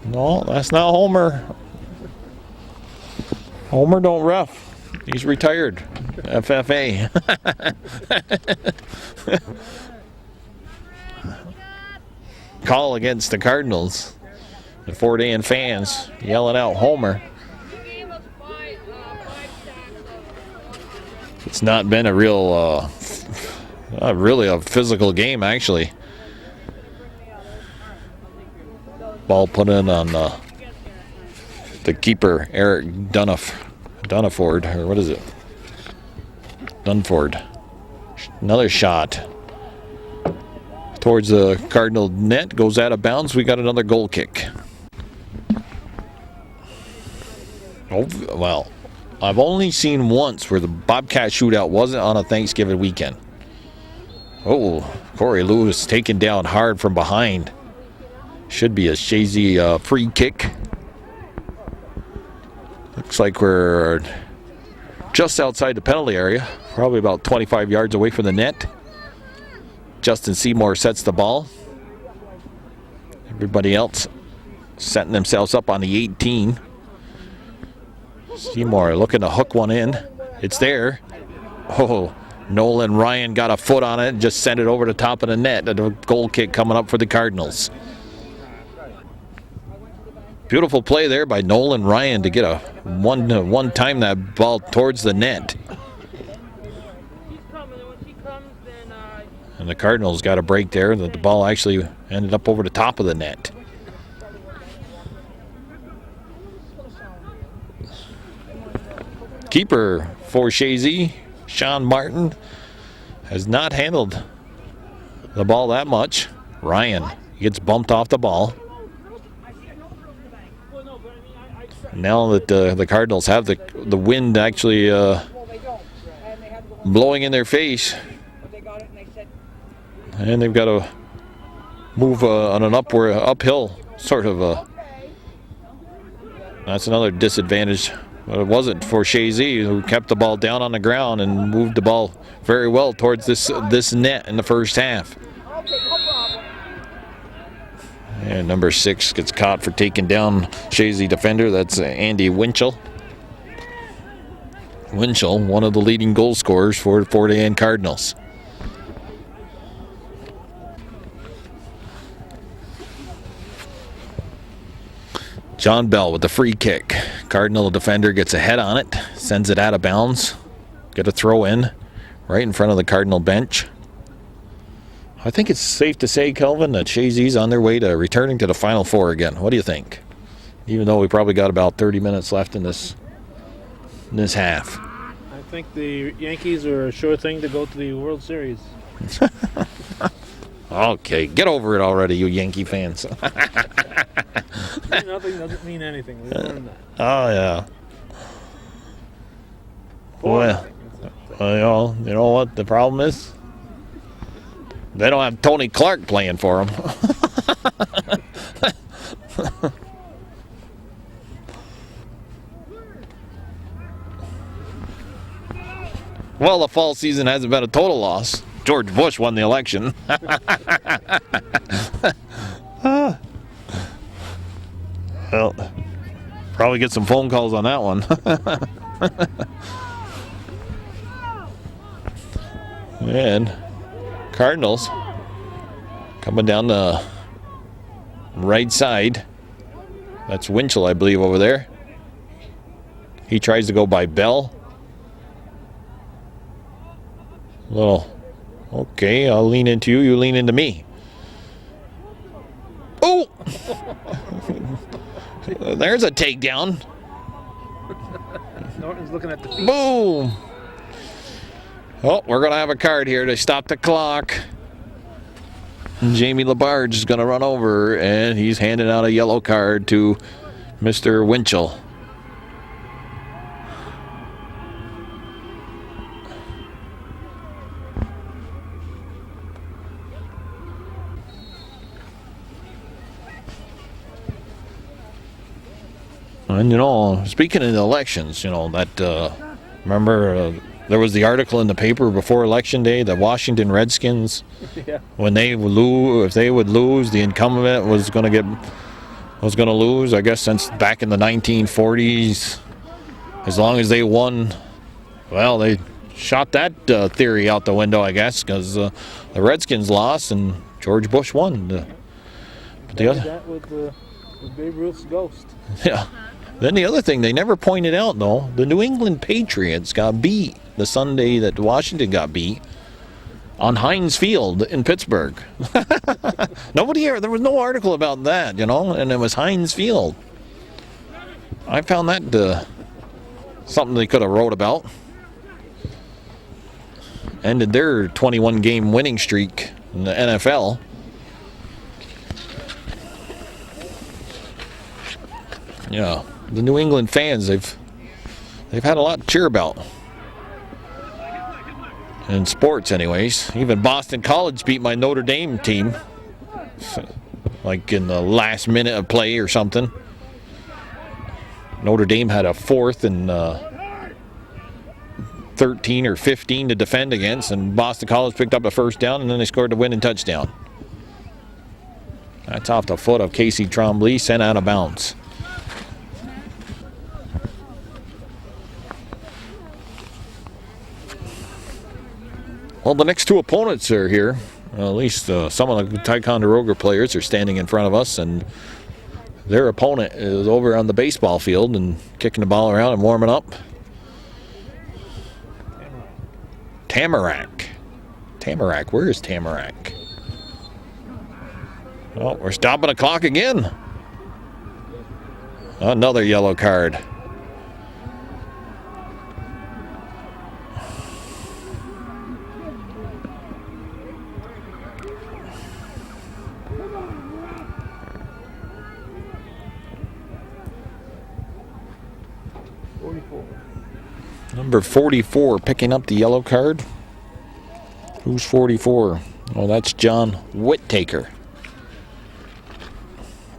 No, that's not Homer. Homer don't ref. He's retired. FFA. Call against the Cardinals. The Fort Ann fans yelling out Homer. It's not been a real, really a physical game, actually. Ball put in on the keeper, Eric Dunaford, or what is it? Dunford. Another shot towards the Cardinal net, goes out of bounds. We got another goal kick. Oh, well, I've only seen once where the Bobcat shootout wasn't on a Thanksgiving weekend. Oh, Corey Lewis taken down hard from behind. Should be a Chazy free kick. Looks like we're just outside the penalty area, probably about 25 yards away from the net. Justin Seymour sets the ball. Everybody else setting themselves up on the 18. Seymour looking to hook one in. It's there. Oh, Nolan Ryan got a foot on it and just sent it over the top of the net. A goal kick coming up for the Cardinals. Beautiful play there by Nolan Ryan to get a one time that ball towards the net. And the Cardinals got a break there. The ball actually ended up over the top of the net. Keeper for Chazy, Sean Martin, has not handled the ball that much. Ryan gets bumped off the ball. Now that the Cardinals have the wind actually blowing in their face, and they've got to move on an uphill sort of. That's another disadvantage. But it wasn't for Chazy, who kept the ball down on the ground and moved the ball very well towards this net in the first half. And number 6 gets caught for taking down Chazy defender. That's Andy Winchell. Winchell, one of the leading goal scorers for the Fort Ann Cardinals. John Bell with the free kick. Cardinal defender gets a head on it, sends it out of bounds. Get a throw in right in front of the Cardinal bench. I think it's safe to say, Kelvin, that Chazy's on their way to returning to the Final Four again. What do you think? Even though we probably got about 30 minutes left in this half. I think the Yankees are a sure thing to go to the World Series. Okay, get over it already, you Yankee fans. Nothing doesn't mean anything. We learned that. Oh, yeah. Well, you know what the problem is? They don't have Tony Clark playing for them. Well, the fall season hasn't been a total loss. George Bush won the election. Well, probably get some phone calls on that one. And Cardinals coming down the right side. That's Winchell, I believe, over there. He tries to go by Bell. Okay, I'll lean into you, you lean into me. Oh! There's a takedown. Norton's looking at the feet. Boom! Oh, we're going to have a card here to stop the clock. And Jamie Labarge is going to run over, and he's handing out a yellow card to Mr. Winchell. And, you know, speaking of the elections, you know, that, remember, there was the article in the paper before Election Day, the Washington Redskins, Yeah. when they would lose, if they would lose, the incumbent was going to lose, I guess, since back in the 1940s. As long as they won, well, they shot that theory out the window, I guess, because the Redskins lost and George Bush won. But the other, That with Babe Ruth's ghost. yeah. Then the other thing they never pointed out, though, the New England Patriots got beat the Sunday that Washington got beat on Heinz Field in Pittsburgh. There was no article about that, you know, and it was Heinz Field. I found that something they could have wrote about. Ended their 21-game winning streak in the NFL. Yeah. The New England fans, they've had a lot to cheer about. In sports, anyways. Even Boston College beat my Notre Dame team. Like in the last minute of play or something. Notre Dame had a 4th and 13 or 15 to defend against, and Boston College picked up a first down, and then they scored the winning touchdown. That's off the foot of Casey Trombley, sent out of bounds. Well, the next two opponents are here. At least some of the Ticonderoga players are standing in front of us, and their opponent is over on the baseball field and kicking the ball around and warming up. Tamarack. Where is Tamarack? Oh, we're stopping the clock again. Another yellow card. Number 44 picking up the yellow card. Who's 44? Oh, that's John Whittaker.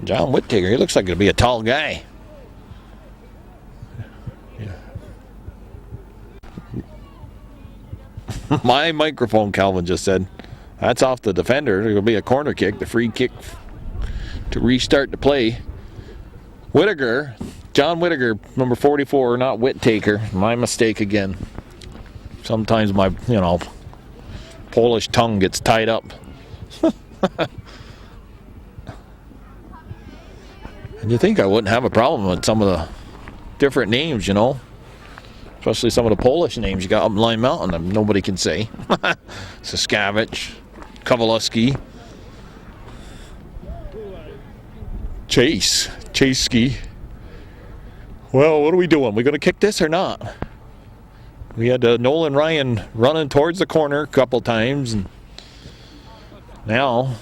John Whittaker, he looks like he'll be a tall guy. Yeah. My microphone, Calvin just said. That's off the defender. It'll be a corner kick, the free kick to restart the play. Whittaker. John Whittaker, number 44, not Whittaker. My mistake again. Sometimes my, Polish tongue gets tied up. And you think I wouldn't have a problem with some of the different names, Especially some of the Polish names you got up in Line Mountain that nobody can say. Saskavich, Kowalewski, Chazy. Well, what are we doing? We going to kick this or not? We had Nolan Ryan running towards the corner a couple times. And now,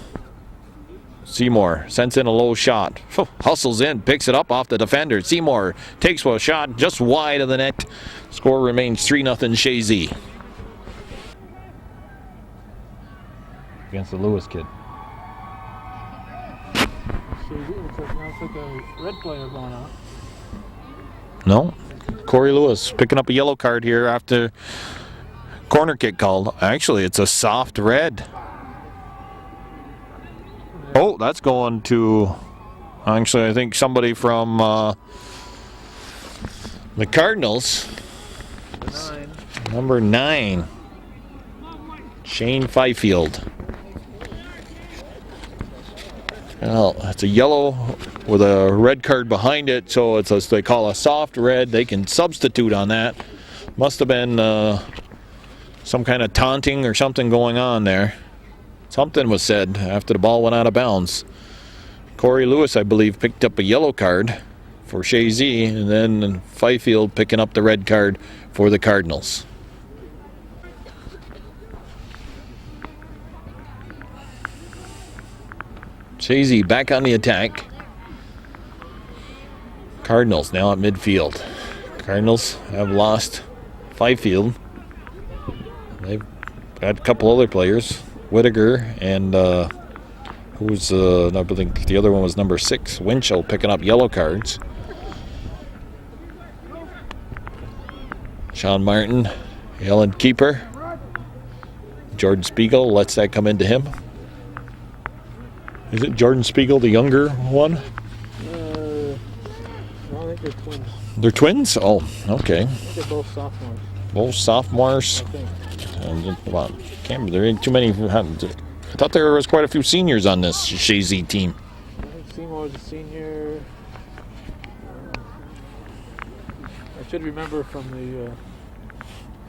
Seymour sends in a low shot. Hustles in, picks it up off the defender. Seymour takes a shot just wide of the net. Score remains 3-0 Chazy. Against the Lewis kid. Looks like a red player going on. No. Corey Lewis picking up a yellow card here after Corner kick called. Actually, it's a soft red. Oh, that's going to... Actually, I think somebody from the Cardinals. Number 9. Shane Fifield. Well, it's a yellow with a red card behind it, so it's what they call a soft red. They can substitute on that. Must have been some kind of taunting or something going on there. Something was said after the ball went out of bounds. Corey Lewis, I believe, picked up a yellow card for Chazy, and then Fifield picking up the red card for the Cardinals. Chazy back on the attack. Cardinals now at midfield. Cardinals have lost Fifield. They've got a couple other players, Whittaker and who's I think the other one was number 6, Winchell, picking up yellow cards. Sean Martin, yelling keeper. Jordan Spiegel lets that come into him. Is it Jordan Spiegel, the younger one? I think they're twins. They're twins? Oh, okay. I think they're both sophomores. Both sophomores. I think. Can't, there ain't too many. I thought there was quite a few seniors on this Chazy team. I think Seymour was a senior. I should remember from the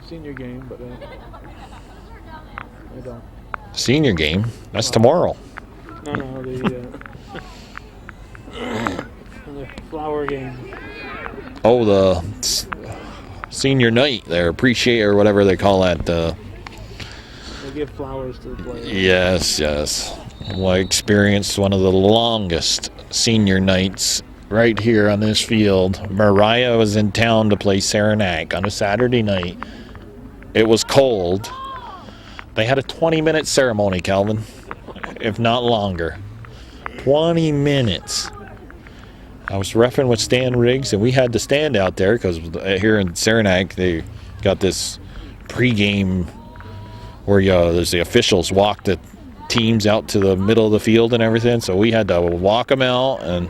senior game, but I don't. Senior game? That's tomorrow. No, the flower game. Oh, the senior night there, appreciate or whatever they call that. They give flowers to the players. Yes. Well, I experienced one of the longest senior nights right here on this field. Mariah was in town to play Saranac on a Saturday night. It was cold. They had a 20-minute ceremony, Calvin, if not longer. 20 minutes. I was reffing with Stan Riggs, and we had to stand out there because here in Saranac, they got this pregame where there's the officials walk the teams out to the middle of the field and everything. So we had to walk them out, and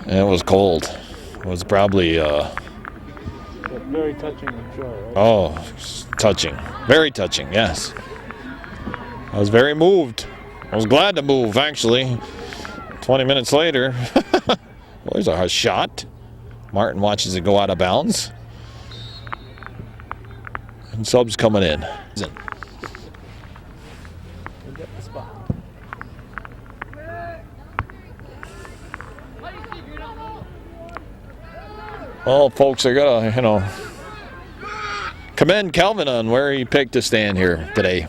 it was cold. It was probably very touching, I'm sure. Right? oh, touching, very touching. Yes, I was very moved. I was glad to move, actually. 20 minutes later, well, there's a shot. Martin watches it go out of bounds. And subs coming in. We'll get the spot. Well, folks, I gotta, commend Calvin on where he picked to stand here today.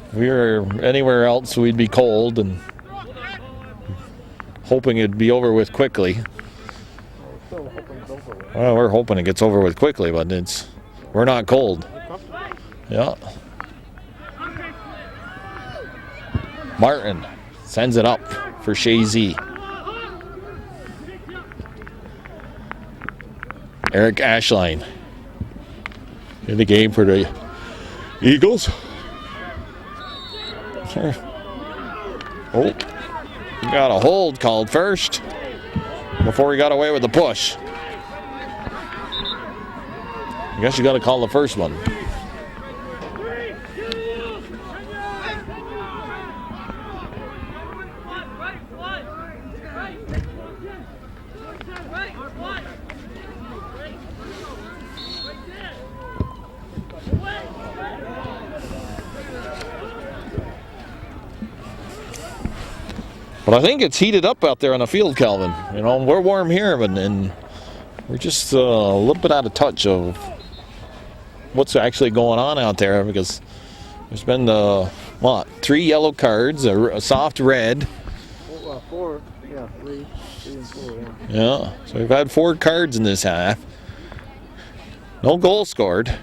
If we were anywhere else, we'd be cold and hoping it'd be over with quickly. Well, we're hoping it gets over with quickly, but we're not cold. Yeah. Martin sends it up for Chazy. Eric Ashline in the game for the Eagles. Oh, he got a hold called first before he got away with the push. I guess you got to call the first one. But I think it's heated up out there on the field, Calvin. We're warm here, and we're just a little bit out of touch of what's actually going on out there, because there's been 3 yellow cards, a soft red. 4, yeah, 3 and 4, yeah. Yeah, so we've had 4 cards in this half. No goal scored.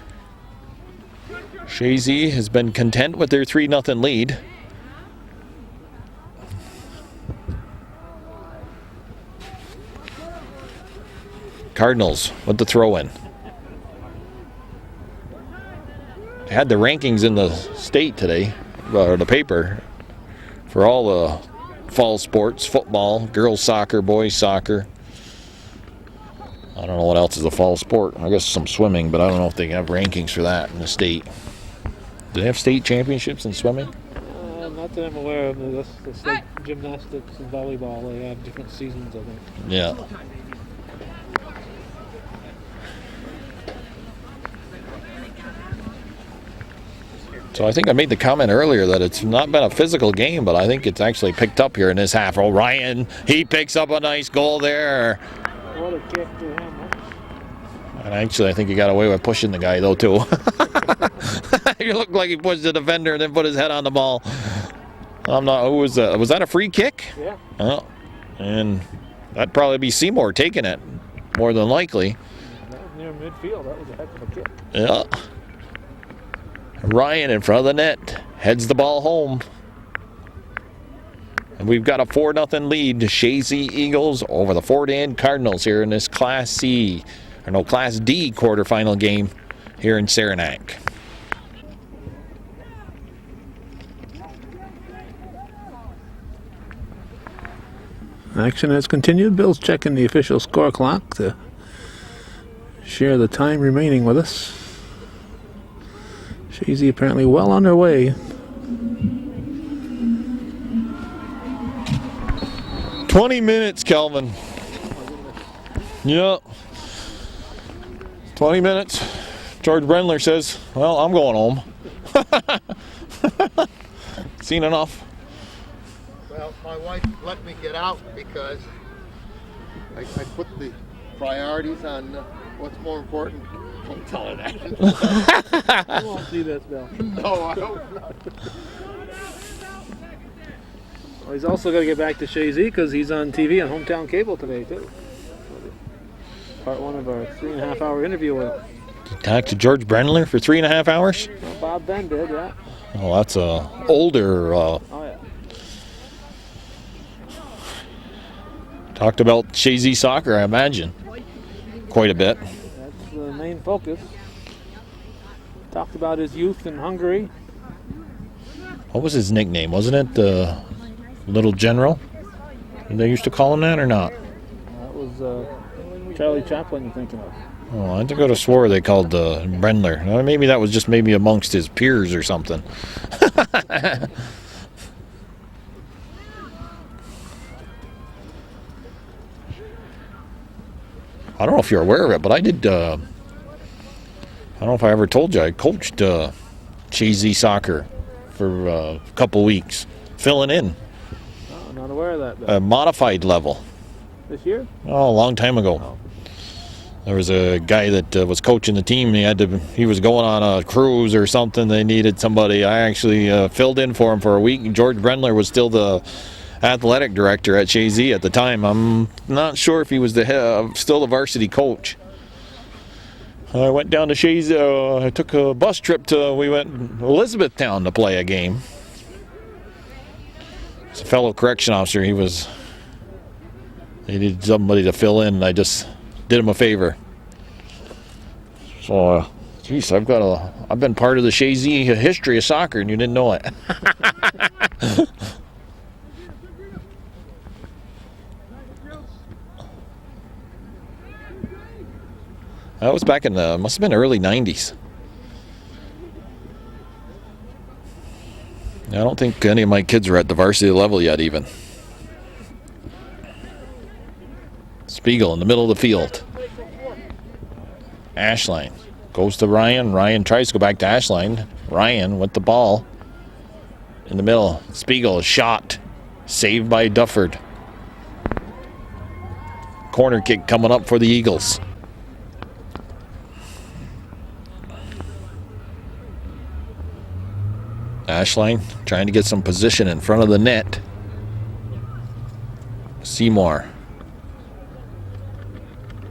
Chazy has been content with their 3-0 lead. Cardinals with the throw-in. They had the rankings in the state today, or the paper, for all the fall sports, football, girls soccer, boys soccer. I don't know what else is a fall sport. I guess some swimming, but I don't know if they have rankings for that in the state. Do they have state championships in swimming? Not that I'm aware of. That's like gymnastics and volleyball. They have different seasons, I think. Yeah. So I think I made the comment earlier that it's not been a physical game, but I think it's actually picked up here in this half. Oh, Ryan, he picks up a nice goal there. What a kick to him, huh? And actually, I think he got away with pushing the guy, though, too. He looked like he pushed the defender and then put his head on the ball. I'm not. Who was that? Was that a free kick? Yeah. Oh, and that'd probably be Seymour taking it, more than likely. That was near midfield. That was a heck of a kick. Yeah. Ryan in front of the net heads the ball home. And we've got a 4-0 lead to Chazy Eagles over the Fort Anne Cardinals here in this Class D quarterfinal game here in Saranac. Action has continued. Bill's checking the official score clock to share the time remaining with us. Chazy apparently well on their way. 20 minutes, Kelvin. Yep. 20 minutes. George Brendler says, well, I'm going home. Seen enough. Well, my wife let me get out because I put the priorities on what's more important. Don't tell her that. You won't see this, Bill. No, I hope not. Well, he's also got to get back to Chazy because he's on TV on Hometown Cable today, too. Part one of our 3.5-hour interview with him. Talk to George Brendler for 3.5 hours? Well, Bob Ben did, yeah. Oh, that's a older. Oh, yeah. Talked about Chazy soccer, I imagine. Quite a bit. That's the main focus. Talked about his youth in Hungary. What was his nickname? Wasn't it the Little General? Did they used to call him that or not? That was Charlie Chaplin you're thinking of. Oh, I think I would have swore they called Brendler. Maybe that was just maybe amongst his peers or something. I don't know if you're aware of it, but I did. I don't know if I ever told you. I coached Chazy soccer for a couple weeks, filling in. Oh, I'm not aware of that. Bill. Modified level. This year? Oh, a long time ago. Oh. There was a guy that was coaching the team. He was going on a cruise or something. They needed somebody. I actually filled in for him for a week. George Brendler was still the athletic director at Chazy at the time. I'm not sure if he was still the varsity coach. I went down to Chazy. I took a bus trip we went to Elizabethtown to play a game. It's a fellow correction officer. He needed somebody to fill in, and I just did him a favor. So, geez, I've been part of the Chazy history of soccer, and you didn't know it. That was back in must have been early 90s. I don't think any of my kids are at the varsity level yet, even. Spiegel in the middle of the field. Ashline goes to Ryan. Ryan tries to go back to Ashline. Ryan with the ball in the middle. Spiegel is shot. Saved by Dufford. Corner kick coming up for the Eagles. Ashline trying to get some position in front of the net. Seymour.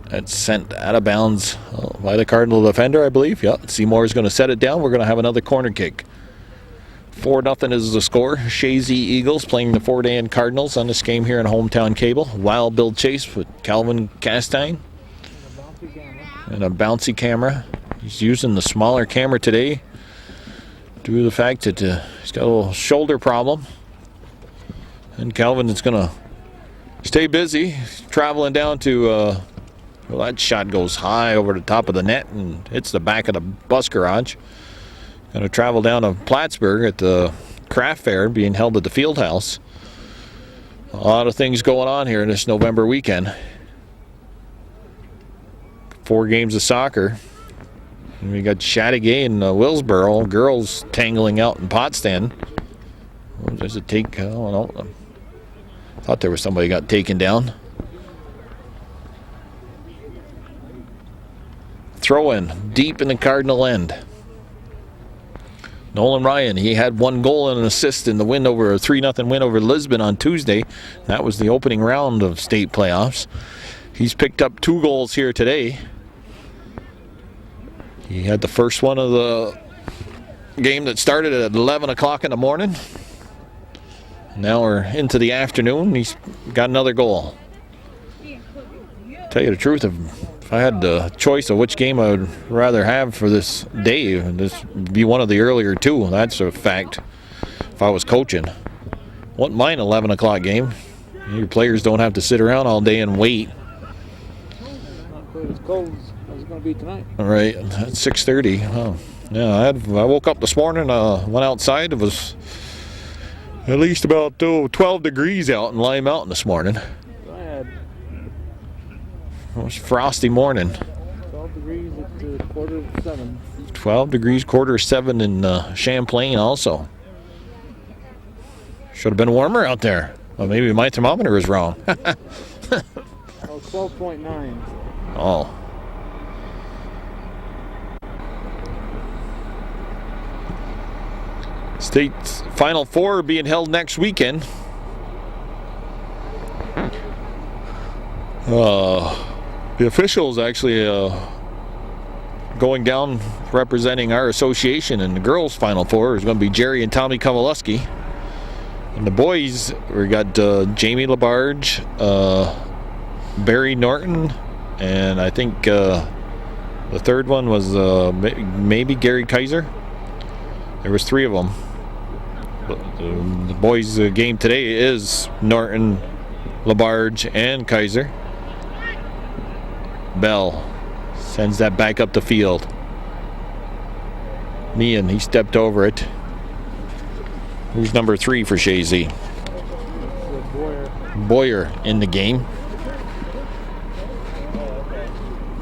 That's sent out of bounds by the Cardinal defender, I believe. Yeah, Seymour is going to set it down. We're going to have another corner kick. 4-0 is the score. Chazy Eagles playing the Fort Anne Cardinals on this game here in Hometown Cable. Wild Bill Chase with Calvin Castine. and a bouncy camera. He's using the smaller camera today due to the fact that he's got a little shoulder problem. And Calvin is going to stay busy traveling down to, well, that shot goes high over the top of the net and hits the back of the bus garage. Going to travel down to Plattsburgh at the craft fair being held at the field house. A lot of things going on here this November weekend. 4 games of soccer. And we got Chazy and Willsboro girls tangling out in Potsdam. Does it take? I don't know. I thought there was somebody got taken down. Throw in deep in the Cardinal end. Nolan Ryan, he had 1 goal and an assist in the win over a 3-0 win over Lisbon on Tuesday. That was the opening round of state playoffs. He's picked up 2 goals here today. He had the first one of the game that started at 11 o'clock in the morning. Now we're into the afternoon. He's got another goal. Tell you the truth, if I had the choice of which game I would rather have for this day, this would be one of the earlier 2. That's a fact. If I was coaching, wouldn't mind 11 o'clock game. Your players don't have to sit around all day and wait. Not quite as cold as it's going to be tonight. All right, at 6:30. Oh, yeah, I woke up this morning, went outside. It was at least about 12 degrees out in Lime Mountain this morning. I had It was a frosty morning. 12 degrees at 6:45. 12 degrees, 6:45 in Champlain also. Should have been warmer out there. Well, maybe my thermometer is wrong. Oh, 12.9. Oh. State Final Four being held next weekend. The officials actually going down representing our association in the girls' Final Four is going to be Jerry and Tommy Kowaleski. And the boys, we got Jamie Labarge, Barry Norton, and I think the third one was maybe Gary Kaiser. There was 3 of them. But the boys' game today is Norton, Labarge, and Kaiser. Bell sends that back up the field. Meehan, he stepped over it. Who's number 3 for Chazy? Boyer in the game.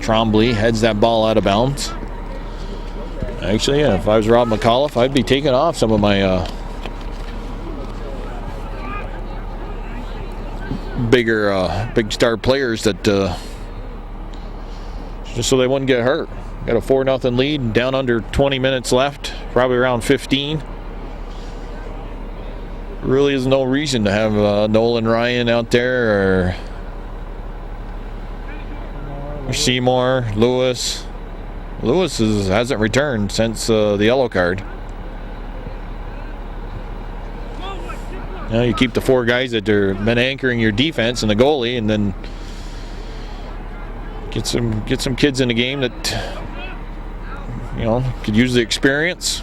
Trombley heads that ball out of bounds. Actually, yeah, if I was Rob McAuliffe, I'd be taking off some of my big star players that just so they wouldn't get hurt. Got a 4-0 lead, down under 20 minutes left, probably around 15. Really is no reason to have Nolan Ryan out there or Seymour, Lewis. Lewis hasn't returned since the yellow card. Now you keep the 4 guys that are been anchoring your defense and the goalie, and then get some kids in the game that could use the experience.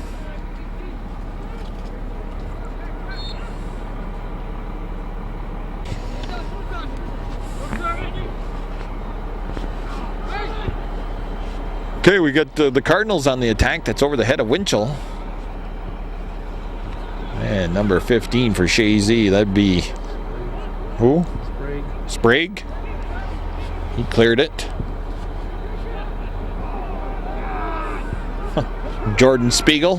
Okay, we got the Cardinals on the attack. That's over the head of Winchell. And number 15 for Chazy. That'd be who? Sprague. He cleared it. Jordan Spiegel.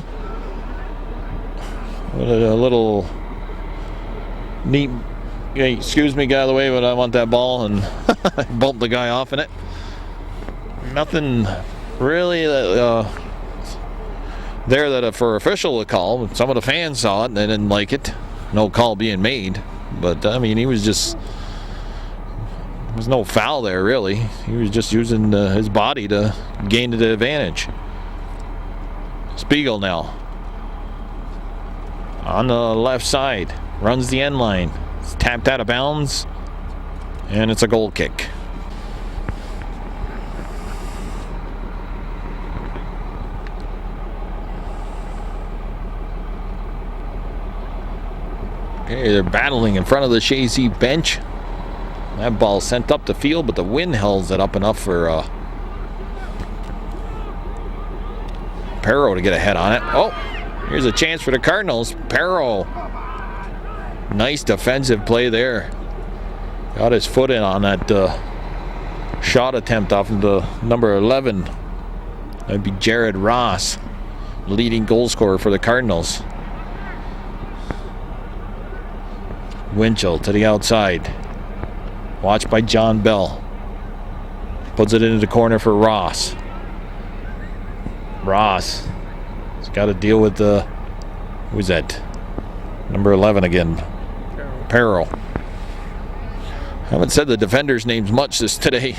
What a little neat. Hey, excuse me, get out of the way, but I want that ball, and bumped the guy off in it. Nothing really there that for official to call. Some of the fans saw it and they didn't like it. No call being made, but I mean, he was just, there was no foul there really. He was just using his body to gain the advantage. Spiegel now on the left side, runs the end line. It's tapped out of bounds, and it's a goal kick. Okay, they're battling in front of the Chazy bench. That ball sent up the field, but the wind held it up enough for Perro to get a head on it. Oh, here's a chance for the Cardinals. Perro. Nice defensive play there. Got his foot in on that shot attempt off of the number 11. That'd be Jared Ross, leading goal scorer for the Cardinals. Winchell to the outside. Watched by John Bell. Puts it into the corner for Ross. Ross has got to deal with who's that? Number 11 again. Perro. Haven't said the defenders' names much today.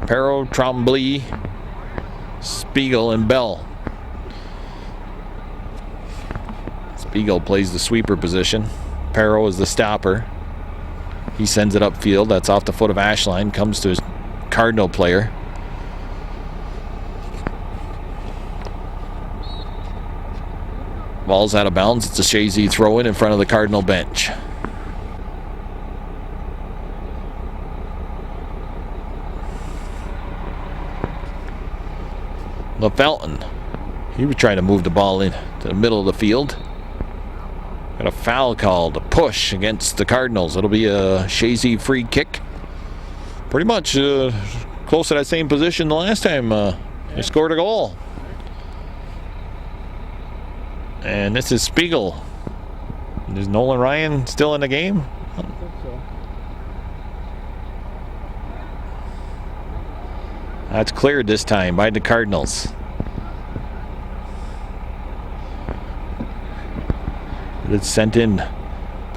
Perro, Trombley, Spiegel, and Bell. Spiegel plays the sweeper position. Perro is the stopper. He sends it upfield. That's off the foot of Ashline. Comes to his Cardinal player. Ball's out of bounds. It's a Chazy throw in front of the Cardinal bench. LaFelton. He was trying to move the ball in to the middle of the field. Got a foul called, a push against the Cardinals. It'll be a Chazy free kick. Pretty much close to that same position the last time they scored a goal. And this is Spiegel. Is Nolan Ryan still in the game? I think so. That's cleared this time by the Cardinals. It's sent in to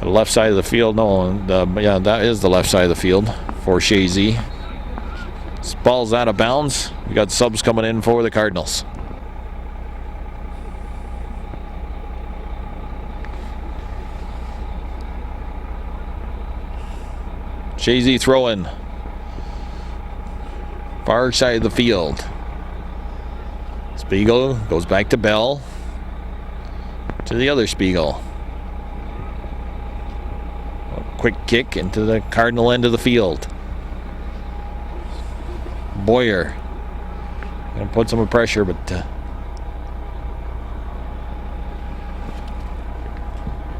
the left side of the field. No, yeah, that is the left side of the field for Chazy. This ball's out of bounds. We got subs coming in for the Cardinals. Chazy throwing. Far side of the field. Spiegel goes back to Bell. To the other Spiegel. A quick kick into the Cardinal end of the field. Boyer. Gonna put some pressure, but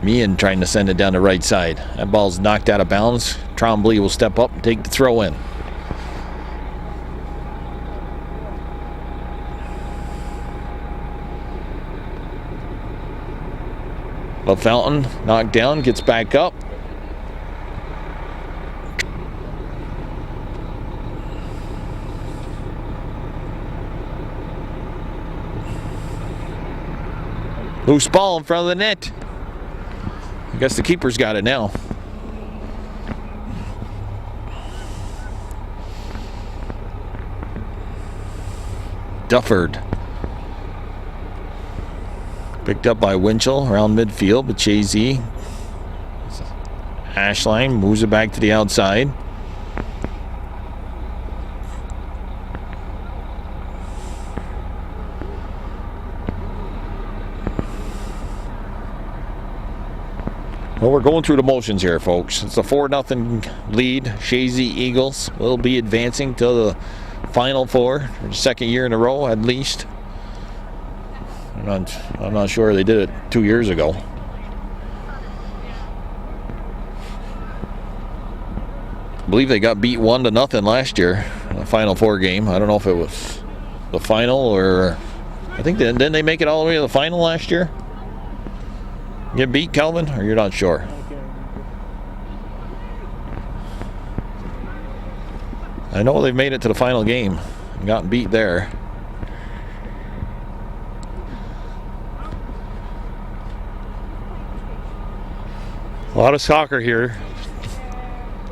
Meehan trying to send it down the right side. That ball's knocked out of bounds. Trombley will step up and take the throw in. LaFelton knocked down, gets back up. Loose ball in front of the net. I guess the keeper's got it now. Dufford. Picked up by Winchell around midfield, but Chazy. Ashline moves it back to the outside. Well, we're going through the motions here, folks. It's a 4-0 lead. Chazy Eagles will be advancing to the Final Four for the second year in a row, at least. I'm not sure they did it 2 years ago. I believe they got beat 1-0 last year in the Final Four game. I don't know if it was the final or I think didn't they make it all the way to the final last year? Get beat, Calvin, or you're not sure? I know they've made it to the final game and gotten beat there. A lot of soccer here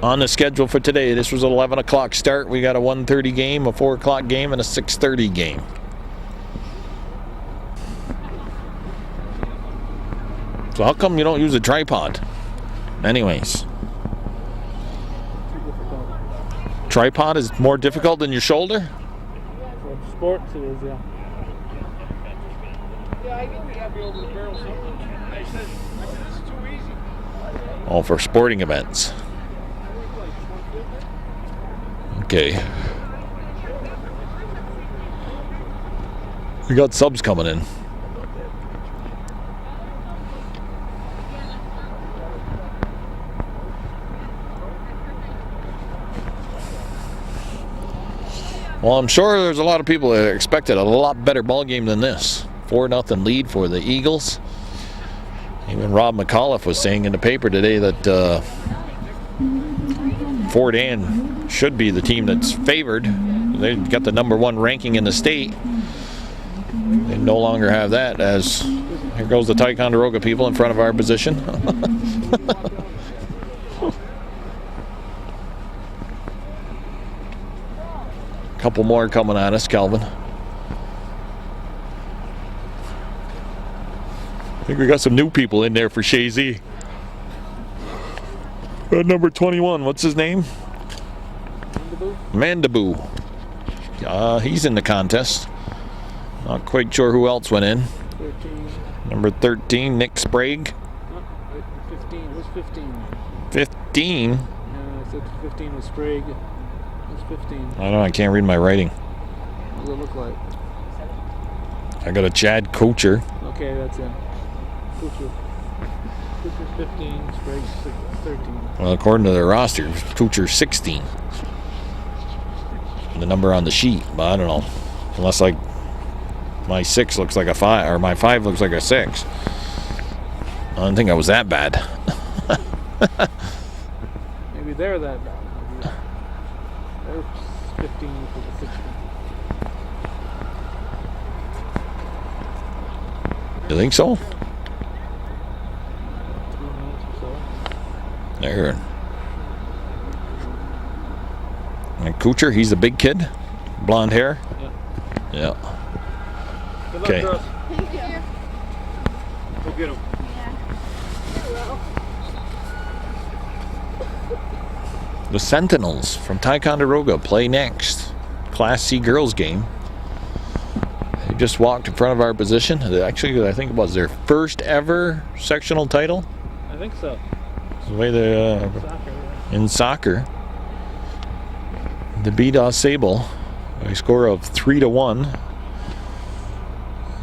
on the schedule for today. This was an 11 o'clock start. We got a 1:30 game, a 4 o'clock game, and a 6:30 game. So how come you don't use a tripod? Anyways. Tripod is more difficult than your shoulder? For sports it is, yeah. Yeah, I knew we had to be over the barrel something. I said, it's too easy. All for sporting events. Okay. We got subs coming in. Well, I'm sure there's a lot of people that expected a lot better ball game than this. 4-0 lead for the Eagles. Even Rob McAuliffe was saying in the paper today that Fort Anne should be the team that's favored. They got the #1 ranking in the state. They no longer have that, as here goes the Ticonderoga people in front of our position. Couple more coming at us, Calvin. I think we got some new people in there for Chazy. Number 21, what's his name? Mandaboo. He's in the contest. Not quite sure who else went in. 13. Number 13, Nick Sprague. 15. Who's 15? 15? Yeah, I said 15 was Sprague. Who's 15? I don't know, I can't read my writing. What does it look like? I got a Chad Kocher. Okay, that's him. Kucher's 15, Sprague's 13. Well, according to their roster, Kocher's 16. The number on the sheet, but I don't know. Unless, like, my 6 looks like a 5, or my 5 looks like a 6. I don't think I was that bad. Maybe they're that bad. They're 15 for the 16. You think so? 3 minutes or so. There. And Kucher, he's the big kid. Blonde hair. Yeah. Good Okay. luck, girls. Thank you. Go get him. The Sentinels from Ticonderoga play next. Class C girls game. They just walked in front of our position. Actually, I think it was their first ever sectional title. I think so. It's the way they Soccer. in soccer. They beat Sable by a score of 3-1,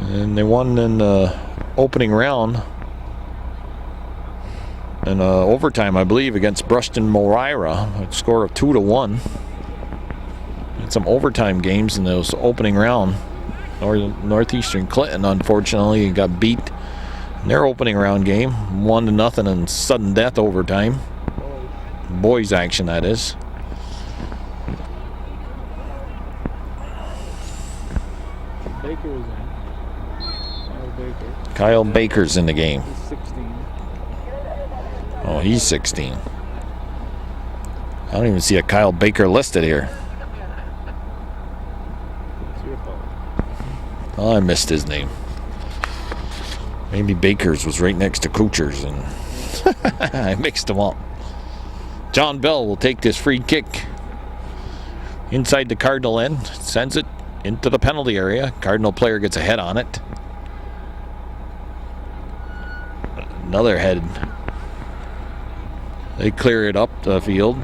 and they won in the opening round in overtime, I believe, against Bruston Moira, a score of 2-1. Had some overtime games in those opening round. Northeastern Clinton, unfortunately, got beat in their opening round game, 1-0 in sudden death overtime. Boys action, that is. Baker is in. Kyle Baker. Kyle Baker's in the game. He's 16. Oh, he's 16. I don't even see a Kyle Baker listed here. It's your fault. Oh, I missed his name. Maybe Baker's was right next to Kucher's, and I mixed them up. John Bell will take this free kick inside the Cardinal end, sends it into the penalty area. Cardinal player gets a head on it. Another head. They clear it up the field.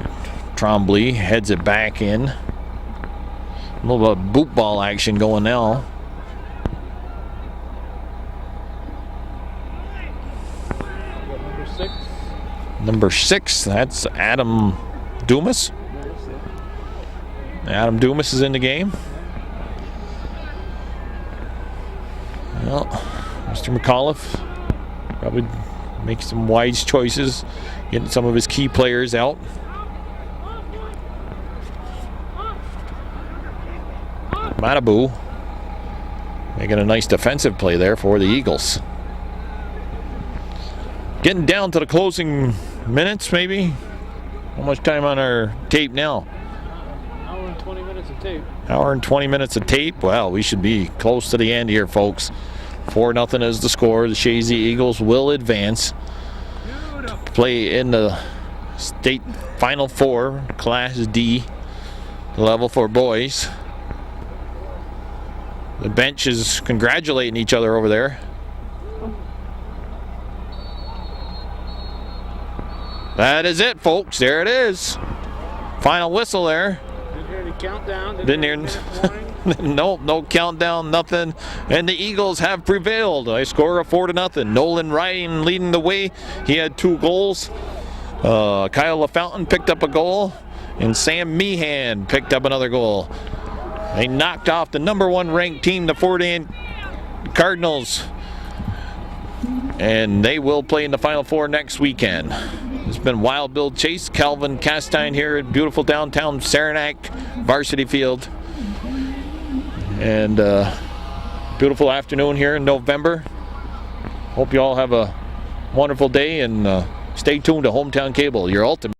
Trombley heads it back in. A little bit of boot ball action going now. Got number 6. Number 6, that's Adam Dumas. Adam Dumas is in the game. Well, Mr. McAuliffe probably makes some wise choices, getting some of his key players out. Matabu making a nice defensive play there for the Eagles. Getting down to the closing minutes, maybe. How much time on our tape now? Hour and 20 minutes of tape. Hour and 20 minutes of tape. Well, we should be close to the end here, folks. 4-0 is the score. The Chazy Eagles will advance to play in the state Final Four, Class D level for boys. The bench is congratulating each other over there. That is it, folks. There it is. Final whistle there. Didn't hear any countdown. Didn't hear hear. any minute warning. Nope, no countdown, nothing. And the Eagles have prevailed. I score of 4-0. Nolan Ryan leading the way. He had 2 goals. Kyle LaFountain picked up a goal. And Sam Meehan picked up another goal. They knocked off the number 1 ranked team, the Fort Anne Cardinals. And they will play in the Final Four next weekend. It's been Wild Bill Chase, Calvin Castine here at beautiful downtown Saranac Varsity Field. And beautiful afternoon here in November. Hope you all have a wonderful day, and stay tuned to Hometown Cable, your ultimate